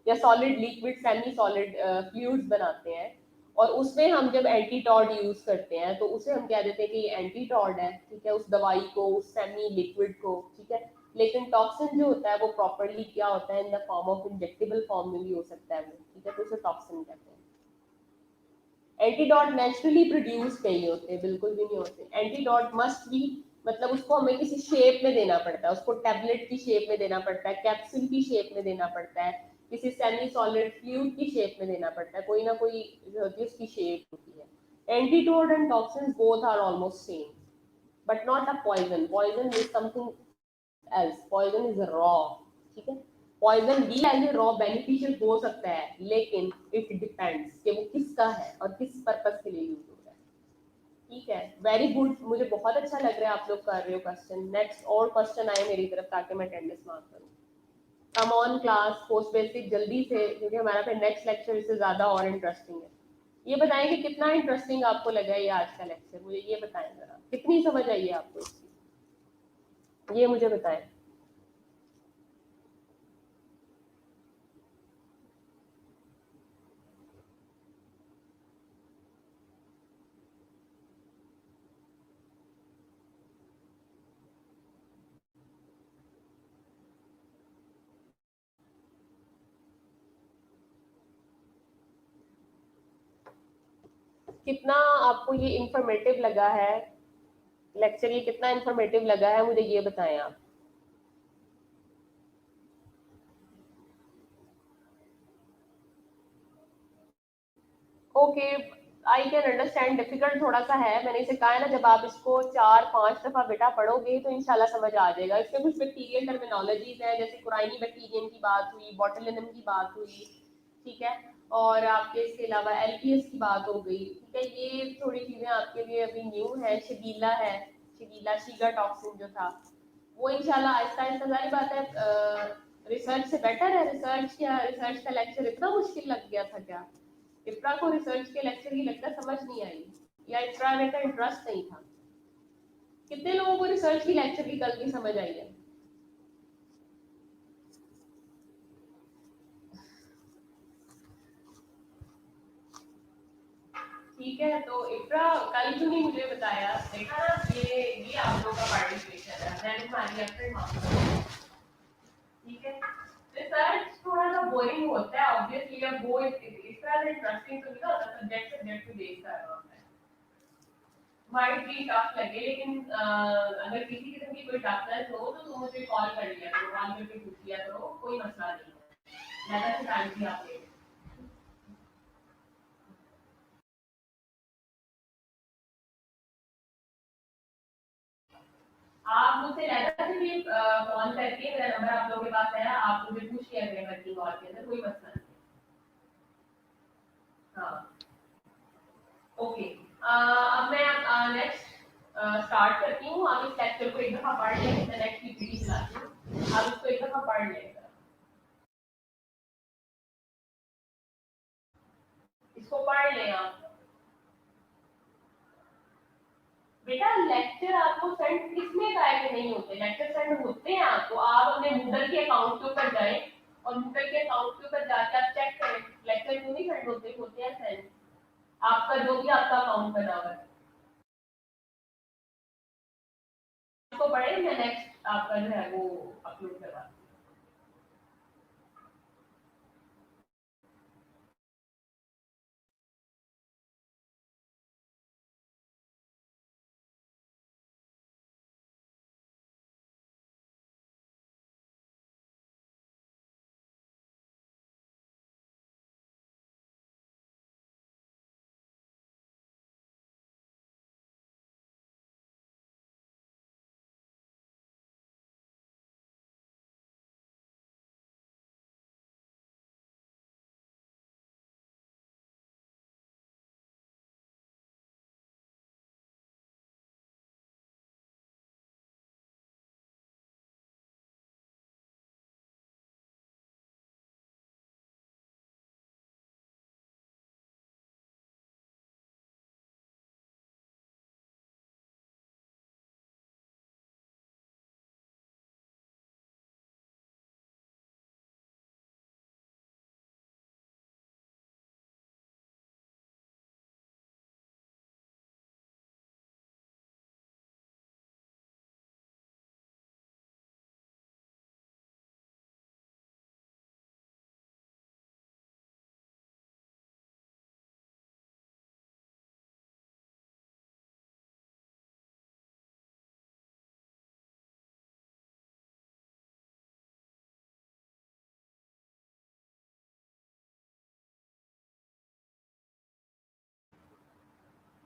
या solid liquid semi solid fluids बनाते हैं और उसमें हम जब एंटीटॉड यूज करते हैं तो उसे हम कह देते हैं कि ये एंटीटॉड है, ठीक है, उस दवाई को, उस सेमी लिक्विड को, ठीक है। लेकिन टॉक्सिन जो होता है वो प्रॉपरली क्या होता है, in the form of injectable form में भी हो सकता है वो, ठीक है, तो उसे टॉक्सिन कहते हैं। एंटीडॉट नेचुरली प्रोड्यूस नहीं होते, बिल्कुल भी नहीं होते। एंटीडॉट मस्ट बी, मतलब उसको हमें किसी शेप में देना पड़ता है, उसको टैबलेट की शेप में देना पड़ता है, कैप्सूल की शेप में देना पड़ता है, किसी सेमी सॉलिड फ्लूइड की शेप में देना पड़ता है, कोई ना कोई जो होती है उसकी शेप होती है। Antidote and toxins both are almost same, but not a poison. Poison is something else, poison is raw, ठीक है। पॉइजन भी एज ए रॉ बेनिफिशियल हो सकता है, लेकिन इट डिपेंड्स कि वो किसका है और किस पर्पस के लिए यूज हो रहा है, ठीक है। वेरी गुड, मुझे बहुत अच्छा लग रहा है आप लोग कर रहे हो क्वेश्चन। नेक्स्ट और क्वेश्चन आए मेरी तरफ ताकि मैं अटेंडेंस मार्क करूं। Come on class post basic जल्दी से, क्योंकि हमारा फिर नेक्स्ट लेक्चर इससे ज्यादा और इंटरेस्टिंग है। ये बताएं कि कितना इंटरेस्टिंग आपको लगा ये आज का लेक्चर, मुझे ये बताएं जरा, कितनी समझ आई है आपको इसकी, ये मुझे बताएं। कितना आपको ये इंफॉर्मेटिव लगा है लेक्चर, ये कितना इंफॉर्मेटिव लगा है मुझे ये बताएं आप। Okay, I can understand, difficult थोड़ा सा है, मैंने इसे कहा है ना, जब आप इसको 4-5 दफा बेटा पढ़ोगे तो इंशाल्लाह समझ आ जाएगा। इसमें कुछ बैक्टीरियल टर्मिनोलॉजीज है, जैसे कुराइनी बैक्टीरियम की बात हुई, बॉटुलिनम की बात हुई, ठीक है, और आपके इसके अलावा एलपीएस की बात हो गई, ठीक है। ये थोड़ी चीजें आपके लिए अभी न्यू है। शिगीला है, शिगीला शीगा टॉक्सिन जो था वो इंशाल्लाह आहिस्ता आहिस्ता, सारी बात है रिसर्च से बेटर है। रिसर्च क्या, रिसर्च का लेक्चर इतना मुश्किल लग गया था क्या? इफ्रा को रिसर्च के लेक्चर की लगता समझ नहीं आई, या इफ्रा में का इंटरेस्ट नहीं था? कितने लोगों को रिसर्च की लेक्चर की कल की समझ आई है? ठीक है, तो इफ्रा कल क्यों नहीं मुझे बताया? देखा ना, ये आप लोगों का पार्टिसिपेशन है, देन हमारी एफर्ट मार्क्स, ठीक है। रिसर्च थोड़ा सा बोरिंग होता है ऑब्वियसली, अब वो इस इंटरेस्टिंग तो नहीं होता, सब्जेक्ट पे बेस कर रहा होता है। माइट भी टफ लगे, लेकिन अगर किसी किस्म की कोई टफनेस हो तो तुम मुझे कॉल कर लिया करो, कॉल करके पूछ लिया करो, कोई मसला नहीं है। ज़्यादा से टाइम भी आप ले लो। आप मुझसे ज़्यादा से भी कॉल करके, मेरा नंबर आप लोगों के पास है, आप मुझे पूछ लिया करें वर्किंग कॉल के अंदर, कोई मसला नहीं है। हाँ, ओके। अब मैं नेक्स्ट स्टार्ट करती हूँ। आप इस लेक्चर को एक दफ़ा पढ़ लें, मैं नेक्स्ट पीपीटी चलाती हूँ, आप इसको एक दफ़ा पढ़ लें। इसको पढ़ लें आप। बेटा लेक्चर आपको सेंड किसने कहा है कि नहीं होते? लेक्चर सेंड होते हैं आपको। आप अपने गूगल के अकाउंट के ऊपर जाएं और गूगल के अकाउंट के ऊपर जाके आप चेक करें लेक्चर क्यों नहीं सेंड होते, होते हैं सेंड। आपका जो भी आपका अकाउंट बना हुआ है उसको पढ़े, मैं नेक्स्ट आपका जो है वो अपलोड करवा।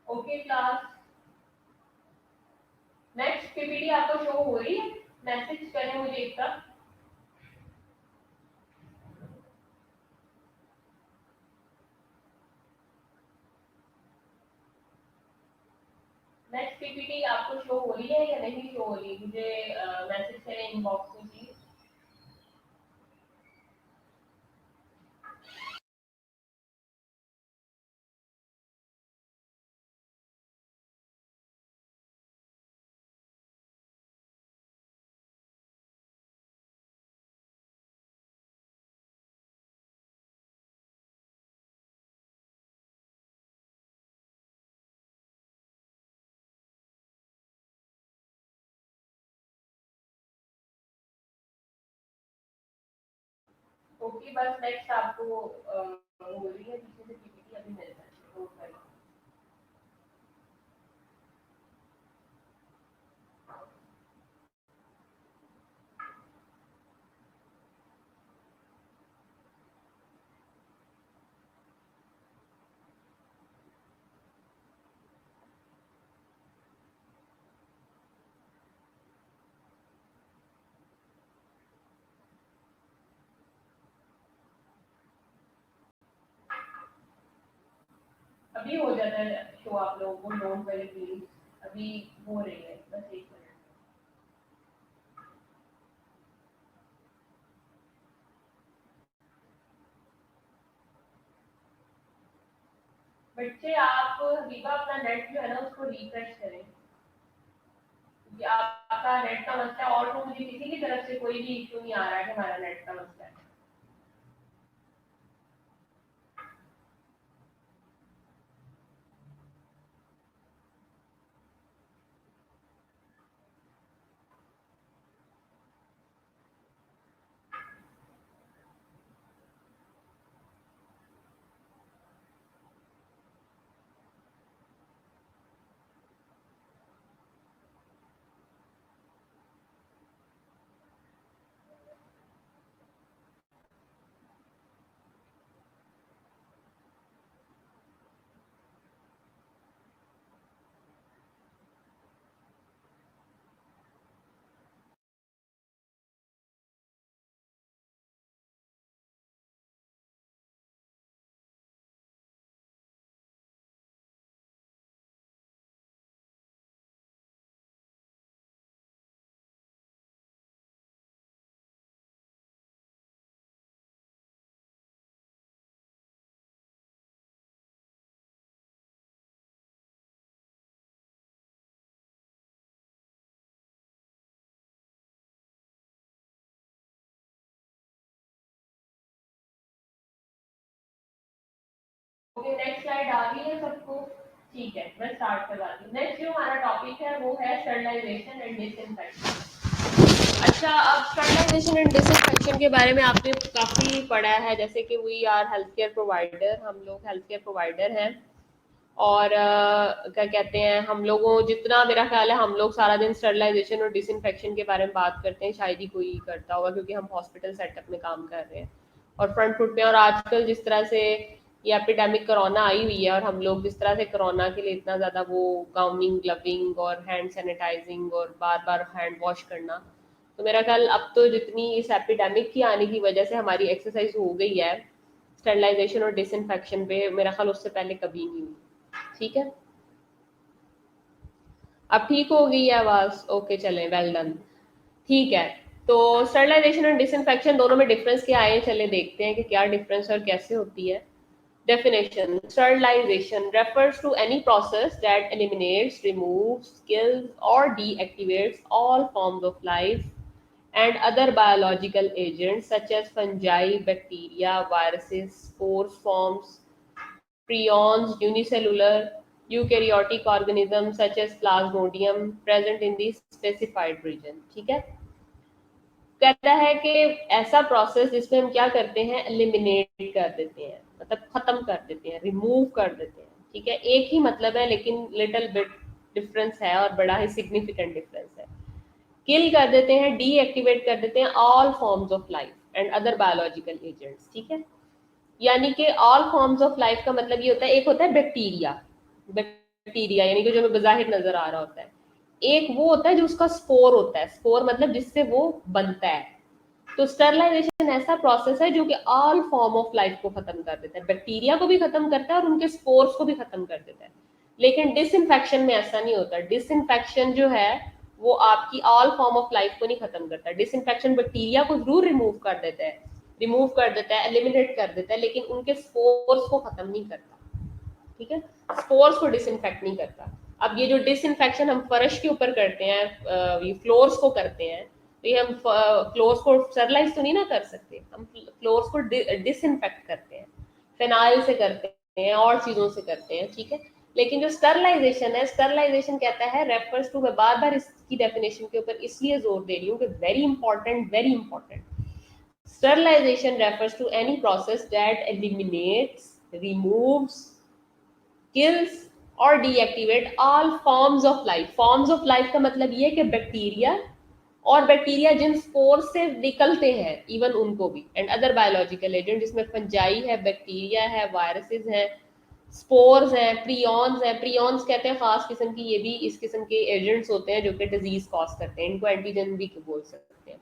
ओके क्लास, नेक्स्ट पीपीटी आपको शो हो रही है? मैसेज करें मुझे एक बार। नेक्स्ट पीपीटी आपको शो हो रही है या नहीं शो हो रही, मुझे मैसेज करें इनबॉक्स में प्लीज। ओके, बस नेक्स्ट आपको हो रही है पीछे से पीपीटी, अभी मिल जाए तो। अभी हो जाता है शो, आप लोगों को नोट करें प्लीज। अभी हो रही है, बस एक मिनट। बच्चे आप हबीबा अपना नेट जो है ना उसको रिफ्रेश करें, क्योंकि आपका नेट का मसला है, और तो मुझे किसी की तरफ से कोई भी इशू नहीं आ रहा है कि हमारा नेट का मसला है। ओके, नेक्स्ट स्लाइड आ गई है सबको? ठीक है, मैं स्टार्ट करवाती हूँ। नेक्स्ट जो हमारा टॉपिक है वो है स्टरलाइजेशन एंड डिसइंफेक्शन। अच्छा, अब स्टरलाइजेशन एंड डिसइंफेक्शन के बारे में आपने काफी पढ़ा है, जैसे कि we are health care provider, हम लोग हेल्थ केयर प्रोवाइडर हैं और क्या कहते हैं, हम लोगों जितना मेरा ख्याल है हम लोग सारा दिन स्टरलाइजेशन और डिसइंफेक्शन के बारे में बात करते हैं, शायद ही कोई करता होगा क्योंकि हम हॉस्पिटल सेटअप में काम कर रहे हैं और फ्रंट फुट पे। और आजकल जिस तरह से ये एपिडेमिक कोरोना आई हुई है और हम लोग जिस तरह से कोरोना के लिए इतना ज़्यादा वो गाउनिंग, ग्लविंग और हैंड सैनिटाइजिंग और बार बार हैंड वॉश करना, तो मेरा ख्याल अब तो जितनी इस एपिडेमिक की आने की वजह से हमारी एक्सरसाइज हो गई है स्टरलाइजेशन और डिसइंफेक्शन पे, मेरा ख्याल उससे पहले कभी नहीं हुई। ठीक है, अब ठीक हो गई है आवाज? ओके, चलें, वेल डन। ठीक है, तो स्टरलाइजेशन और डिसइंफेक्शन दोनों में डिफरेंस क्या है, चले देखते हैं कि क्या डिफरेंस और कैसे होती है। Definition: Sterilization refers to any process that eliminates, removes, kills, or deactivates all forms of life and other biological agents such as fungi, bacteria, viruses, spores, forms, prions, unicellular, eukaryotic organisms such as Plasmodium present in the specified region। ठीक है, कहता है कि ऐसा प्रोसेस जिसमें हम क्या करते हैं, एलिमिनेट कर देते हैं, मतलब खत्म कर देते हैं, रिमूव कर देते हैं। ठीक है, एक ही मतलब है लेकिन लिटिल बिट डिफरेंस है और बड़ा ही सिग्निफिकेंट डिफरेंस है। किल कर देते हैं, डीएक्टिवेट कर देते हैं all forms of life and other biological agents. ठीक है, यानी कि ऑल फॉर्म्स ऑफ लाइफ का मतलब ये होता है, एक होता है बैक्टीरिया, बैक्टीरिया यानी कि जो हमें बाहिर नजर आ रहा होता है, एक वो होता है जो उसका स्पोर होता है, स्पोर मतलब जिससे वो बनता है। तो स्टरलाइजेशन ऐसा प्रोसेस है जो कि ऑल फॉर्म ऑफ लाइफ को खत्म कर देता है, बैक्टीरिया को भी खत्म करता है और उनके स्पोर्स को भी खत्म कर देता है। लेकिन डिसइंफेक्शन में ऐसा नहीं होता। डिसइंफेक्शन जो है वो आपकी ऑल फॉर्म ऑफ लाइफ को नहीं खत्म करता। डिसइंफेक्शन बैक्टीरिया को जरूर रिमूव कर देता है, एलिमिनेट कर देता है, लेकिन उनके स्पोर्स को खत्म नहीं करता। ठीक है, स्पोर्स को डिसइंफेक्ट नहीं करता। अब ये जो डिसइंफेक्शन हम फर्श के ऊपर करते हैं, ये फ्लोर्स को करते हैं, तो ये हम फ्लोर्स को स्टरलाइज तो नहीं ना कर सकते, हम फ्लोर्स को डिसइंफेक्ट करते हैं, फिनाइल से करते हैं और चीजों से करते हैं। ठीक है, लेकिन जो स्टरलाइजेशन है, स्टरलाइजेशन कहता है रेफर्स टू, मैं बार बार इसकी डेफिनेशन के ऊपर इसलिए जोर दे रही हूँ कि very important, very important. Sterilization refers to any process that eliminates, removes, kills और deactivate all forms of life। forms of life का मतलब ये है कि बैक्टीरिया और बैक्टीरिया जिन स्पोर से निकलते हैं इवन उनको भी, एंड अदर बायोलॉजिकल एजेंट जिसमें फंजाई है, बैक्टीरिया है, वायरसेस हैं, स्पोर्स हैं, प्रियॉन्स हैं। प्रियॉन्स कहते हैं खास किस्म की, ये भी इस किस्म के एजेंट्स होते हैं जो कि डिजीज कॉज करते हैं, इनको एंटीजन भी बोल सकते हैं।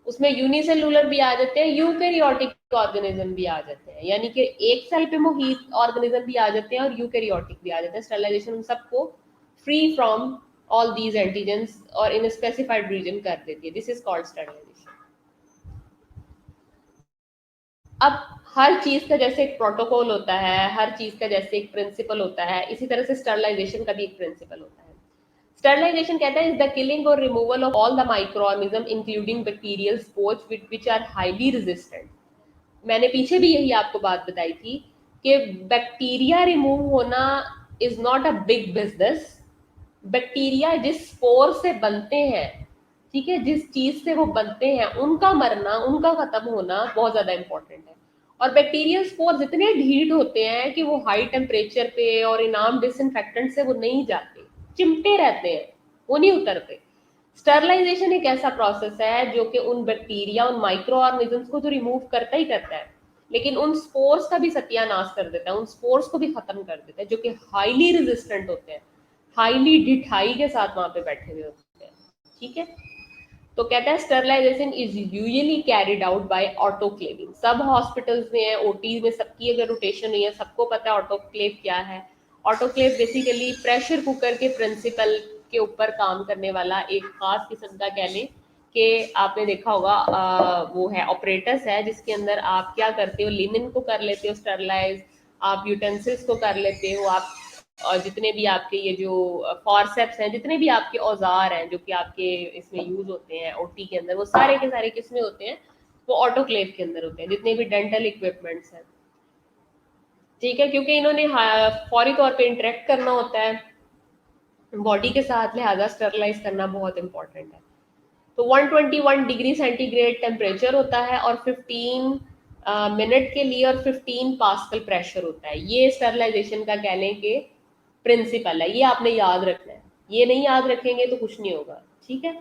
उसमें यूनिसेलुलर भी आ जाते हैं, यूकैरियोटिक ऑर्गेनिज्म भी आ जाते हैं, यानी कि एक सेल पे मोहित ऑर्गेनिज्म भी आ जाते हैं और यूकैरियोटिक भी आ जाते हैं। स्टरलाइजेशन उन सबको free from all these antigens और इन स्पेसिफाइड रीजन कर देती है। This is called sterilization. अब हर चीज का जैसे एक प्रोटोकॉल होता है, हर चीज का जैसे एक प्रिंसिपल होता है, इसी तरह से स्टरलाइजेशन का भी एक प्रिंसिपल होता है। स्टरलाइजेशन कहता है इज द किलिंग और removal of all the microorganism including bacterial spores which are highly resistant. मैंने पीछे भी यही आपको बात बताई थी कि बैक्टीरिया रिमूव होना is not a big business. Bacteria जिस स्पोर से बनते हैं, ठीक है, जिस चीज से वो बनते हैं, उनका मरना, उनका खत्म होना बहुत ज्यादा इंपॉर्टेंट है। और बैक्टीरियल स्पोर इतने ढीठ होते हैं कि वो हाई टेम्परेचर पे और इनाम डिसइंफेक्टेंट से वो नहीं जाते, चिमटे रहते हैं, वो नहीं उतरते। स्टरलाइजेशन एक ऐसा प्रोसेस है जो कि उन बैक्टीरिया, उन माइक्रो ऑर्गेनिजम्स को तो रिमूव करता ही करता है, लेकिन उन स्पोर्स का भी सत्यानाश कर देता है, उन स्पोर्स को भी खत्म कर देता है जो कि हाईली रेजिस्टेंट होते हैं, हाईली ढिठाई के साथ वहां पे बैठे हुए होते हैं। ठीक है, तो कहता है sterilization is usually carried out by autoclaving. सब हॉस्पिटल्स में है, ओटी में सबकी अगर रोटेशन हुई है, सबको पता है ऑटोक्लेव क्या है। ऑटोक्लेव बेसिकली प्रेशर कुकर के प्रिंसिपल के ऊपर काम करने वाला एक खास किस्म का, कह लें कि आपने देखा होगा वो है ऑपरेटस है, जिसके अंदर आप क्या करते हो, लिनन को कर लेते हो स्टरलाइज, आप यूटेंसिल्स को कर लेते हो, आप और जितने भी आपके ये जो फॉरसेप्स हैं, जितने भी आपके औजार हैं जो कि आपके इसमें यूज होते हैं ओटी के अंदर, वो सारे के सारे किसमें होते हैं, वो ऑटोक्लेव के अंदर होते हैं, जितने भी डेंटल इक्विपमेंट्स हैं। ठीक है, क्योंकि इन्होंने फौरी तौर पे इंटरेक्ट करना होता है बॉडी के साथ, लिहाजा स्टरलाइज करना बहुत इंपॉर्टेंट है। तो 121 डिग्री सेंटीग्रेड टेम्परेचर होता है और 15 मिनट के लिए और 15 पास्कल प्रेशर होता है। ये स्टरलाइजेशन का कह लें कि प्रिंसिपल है, ये आपने याद रखना है। ये नहीं याद रखेंगे तो कुछ नहीं होगा। ठीक है,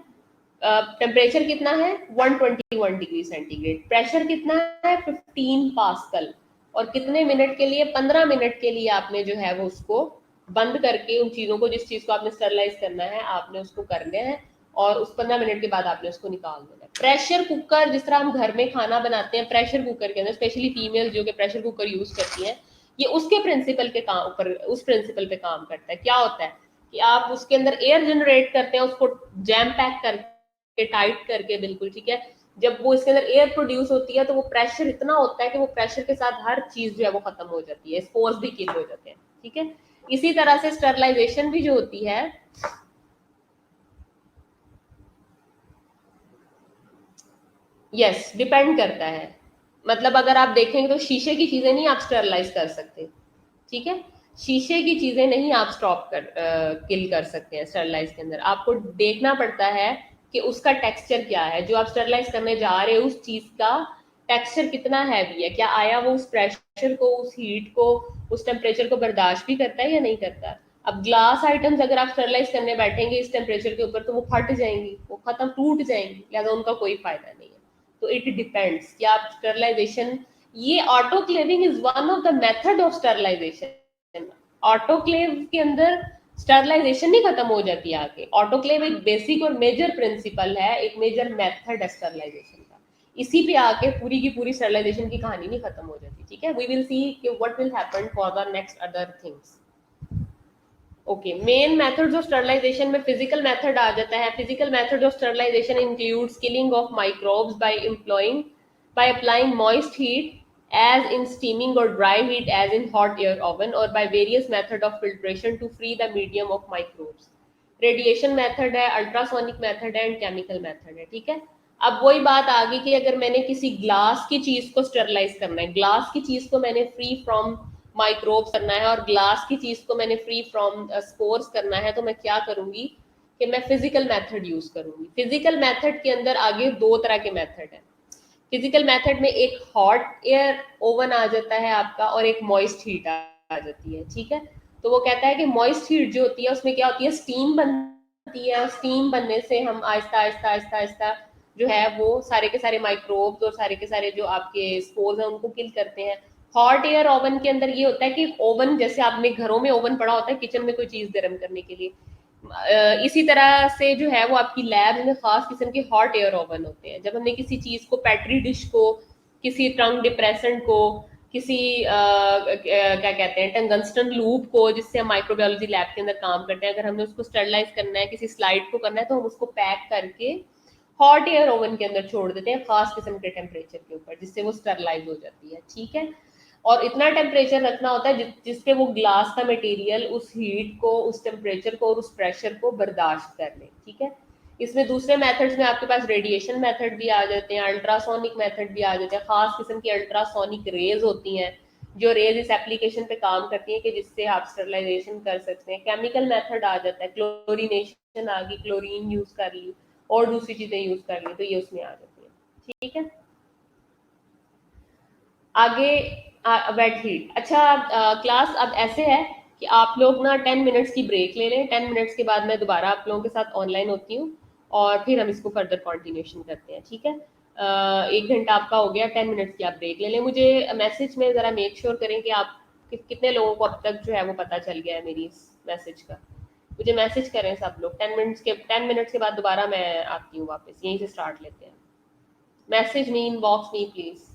टेम्परेचर कितना है 121 डिग्री सेंटीग्रेड, प्रेशर कितना है 15 पास्कल, और कितने मिनट के लिए 15 मिनट के लिए आपने जो है वो उसको बंद करके उन चीजों को, जिस चीज को आपने स्टरलाइज करना है आपने उसको करना है, और उस 15 मिनट के बाद आपने उसको निकाल देना है। प्रेशर कुकर, जिस तरह हम घर में खाना बनाते हैं प्रेशर कुकर के अंदर, स्पेशली फीमेल जो कि प्रेशर कुकर यूज करती हैं, ये उसके प्रिंसिपल के काम ऊपर, उस प्रिंसिपल पे काम करता है। क्या होता है कि आप उसके अंदर एयर जनरेट करते हैं, उसको जैम पैक करके टाइट करके, बिल्कुल ठीक है, जब वो इसके अंदर एयर प्रोड्यूस होती है तो वो प्रेशर इतना होता है कि वो प्रेशर के साथ हर चीज जो है वो खत्म हो जाती है, स्पोर्स भी किल हो जाते हैं। ठीक है, इसी तरह से स्टरलाइजेशन भी जो होती है, यस डिपेंड करता है। मतलब अगर आप देखेंगे तो शीशे की चीजें नहीं आप स्टरलाइज कर सकते। ठीक है, शीशे की चीजें नहीं आप स्टॉप कर किल कर सकते हैं स्टरलाइज के अंदर। आपको देखना पड़ता है कि उसका टेक्सचर क्या है, जो आप स्टरलाइज करने जा रहे हो उस चीज का टेक्सचर कितना हैवी है, क्या आया वो उस प्रेशर को, उस हीट को, उस टेम्परेचर को बर्दाश्त भी करता है या नहीं करता। अब ग्लास आइटम्स अगर आप स्टरलाइज करने बैठेंगे इस टेम्परेचर के ऊपर तो वो फट जाएंगी, वो खत्म, टूट जाएंगी, लिहाजा उनका कोई फायदा नहीं है। तो इट डिपेंड्स कि आप स्टरलाइजेशन, ये autoclaving is one of the method of sterilization. Autoclave के अंदर स्टरलाइजेशन नहीं खत्म हो जाती आके, ऑटोक्लेव एक बेसिक और मेजर प्रिंसिपल है, एक मेजर मेथड है स्टरलाइजेशन का। इसी पे आके पूरी की पूरी स्टरलाइजेशन की कहानी नहीं खत्म हो जाती। ठीक है, वी विल सी कि what will happen for the next other things. Okay, main methods of sterilization में फिजिकल मेथड आ जाता है। Physical method of sterilization includes killing of microbes by applying moist heat as in steaming or dry heat as in hot air oven, or by various method of filtration to free the medium of microbes. Radiation method है, अल्ट्रासोनिक मेथड है एंड केमिकल मेथड है। ठीक है, अब वही बात आ गई कि अगर मैंने किसी ग्लास की चीज को स्टरलाइज करना है, ग्लास की चीज को मैंने फ्री फ्रॉम माइक्रोब्स करना है और ग्लास की चीज को मैंने फ्री फ्रॉम स्पोर्स करना है, तो मैं क्या करूंगी कि मैं फिजिकल मेथड यूज करूंगी। फिजिकल मेथड के अंदर आगे दो तरह के मेथड है। फिजिकल मेथड में एक हॉट एयर ओवन आ जाता है आपका और एक मॉइस्ट हीट आ जाती है। ठीक है, तो वो कहता है कि मॉइस्ट हीट जो होती है उसमें क्या होती है, स्टीम बनती है, स्टीम बनने से हम आहिस्ता आहिस्ता आहिस्ता आहिस्ता जो है वो सारे के सारे माइक्रोब्स और सारे के सारे जो आपके स्पोर्स हैं उनको किल करते हैं। हॉट एयर ओवन के अंदर ये होता है कि ओवन, जैसे आपने घरों में ओवन पड़ा होता है किचन में कोई चीज गर्म करने के लिए, इसी तरह से जो है वो आपकी लैब में खास किस्म के हॉट एयर ओवन होते हैं। जब हमने किसी चीज को, पैट्री डिश को, किसी टंग डिप्रेसेंट को, किसी क्या कहते हैं टंगस्टन लूप को, जिससे हम माइक्रोबायोलॉजी लैब के अंदर काम करते हैं, अगर हमने उसको स्टरलाइज करना है, किसी स्लाइड को करना है, तो हम उसको पैक करके हॉट एयर ओवन के अंदर छोड़ देते हैं खास किस्म के टेम्परेचर के ऊपर, जिससे वो स्टरलाइज हो जाती है। ठीक है, और इतना टेम्परेचर रखना होता है जिससे वो ग्लास का मटेरियल उस हीट को, उस टेम्परेचर को और उस प्रेशर को बर्दाश्त कर ले। ठीक है, इसमें दूसरे मेथड्स में आपके पास रेडिएशन मेथड भी आ जाते हैं, अल्ट्रासोनिक मेथड भी आ जाते हैं। खास किस्म की अल्ट्रासोनिक रेज होती हैं जो रेज इस एप्लीकेशन पे काम करती हैं कि जिससे आप स्टरलाइजेशन कर सकते हैं। केमिकल मेथड आ जाता है, क्लोरीनेशन आ गई, क्लोरीन यूज कर ली और दूसरी चीजें यूज कर ली, तो ये उसमें आ जाती है। ठीक है, आगे वेट हीट। अच्छा, क्लास अब ऐसे है कि आप लोग ना 10 मिनट्स की ब्रेक ले लें, 10 मिनट्स के बाद मैं दोबारा आप लोगों के साथ ऑनलाइन होती हूँ और फिर हम इसको फर्दर कंटिन्यूशन करते हैं। ठीक है, 1 घंटा आपका हो गया, 10 मिनट्स की आप ब्रेक ले लें। मुझे मैसेज में ज़रा मेक श्योर करें कि आप कितने लोगों को अब तक जो है वो पता चल गया है मेरी इस मैसेज का। मुझे मैसेज करें सब लोग। 10 मिनट्स के बाद दोबारा मैं आती हूँ वापस, यहीं से स्टार्ट लेते हैं। Message me, inbox me please.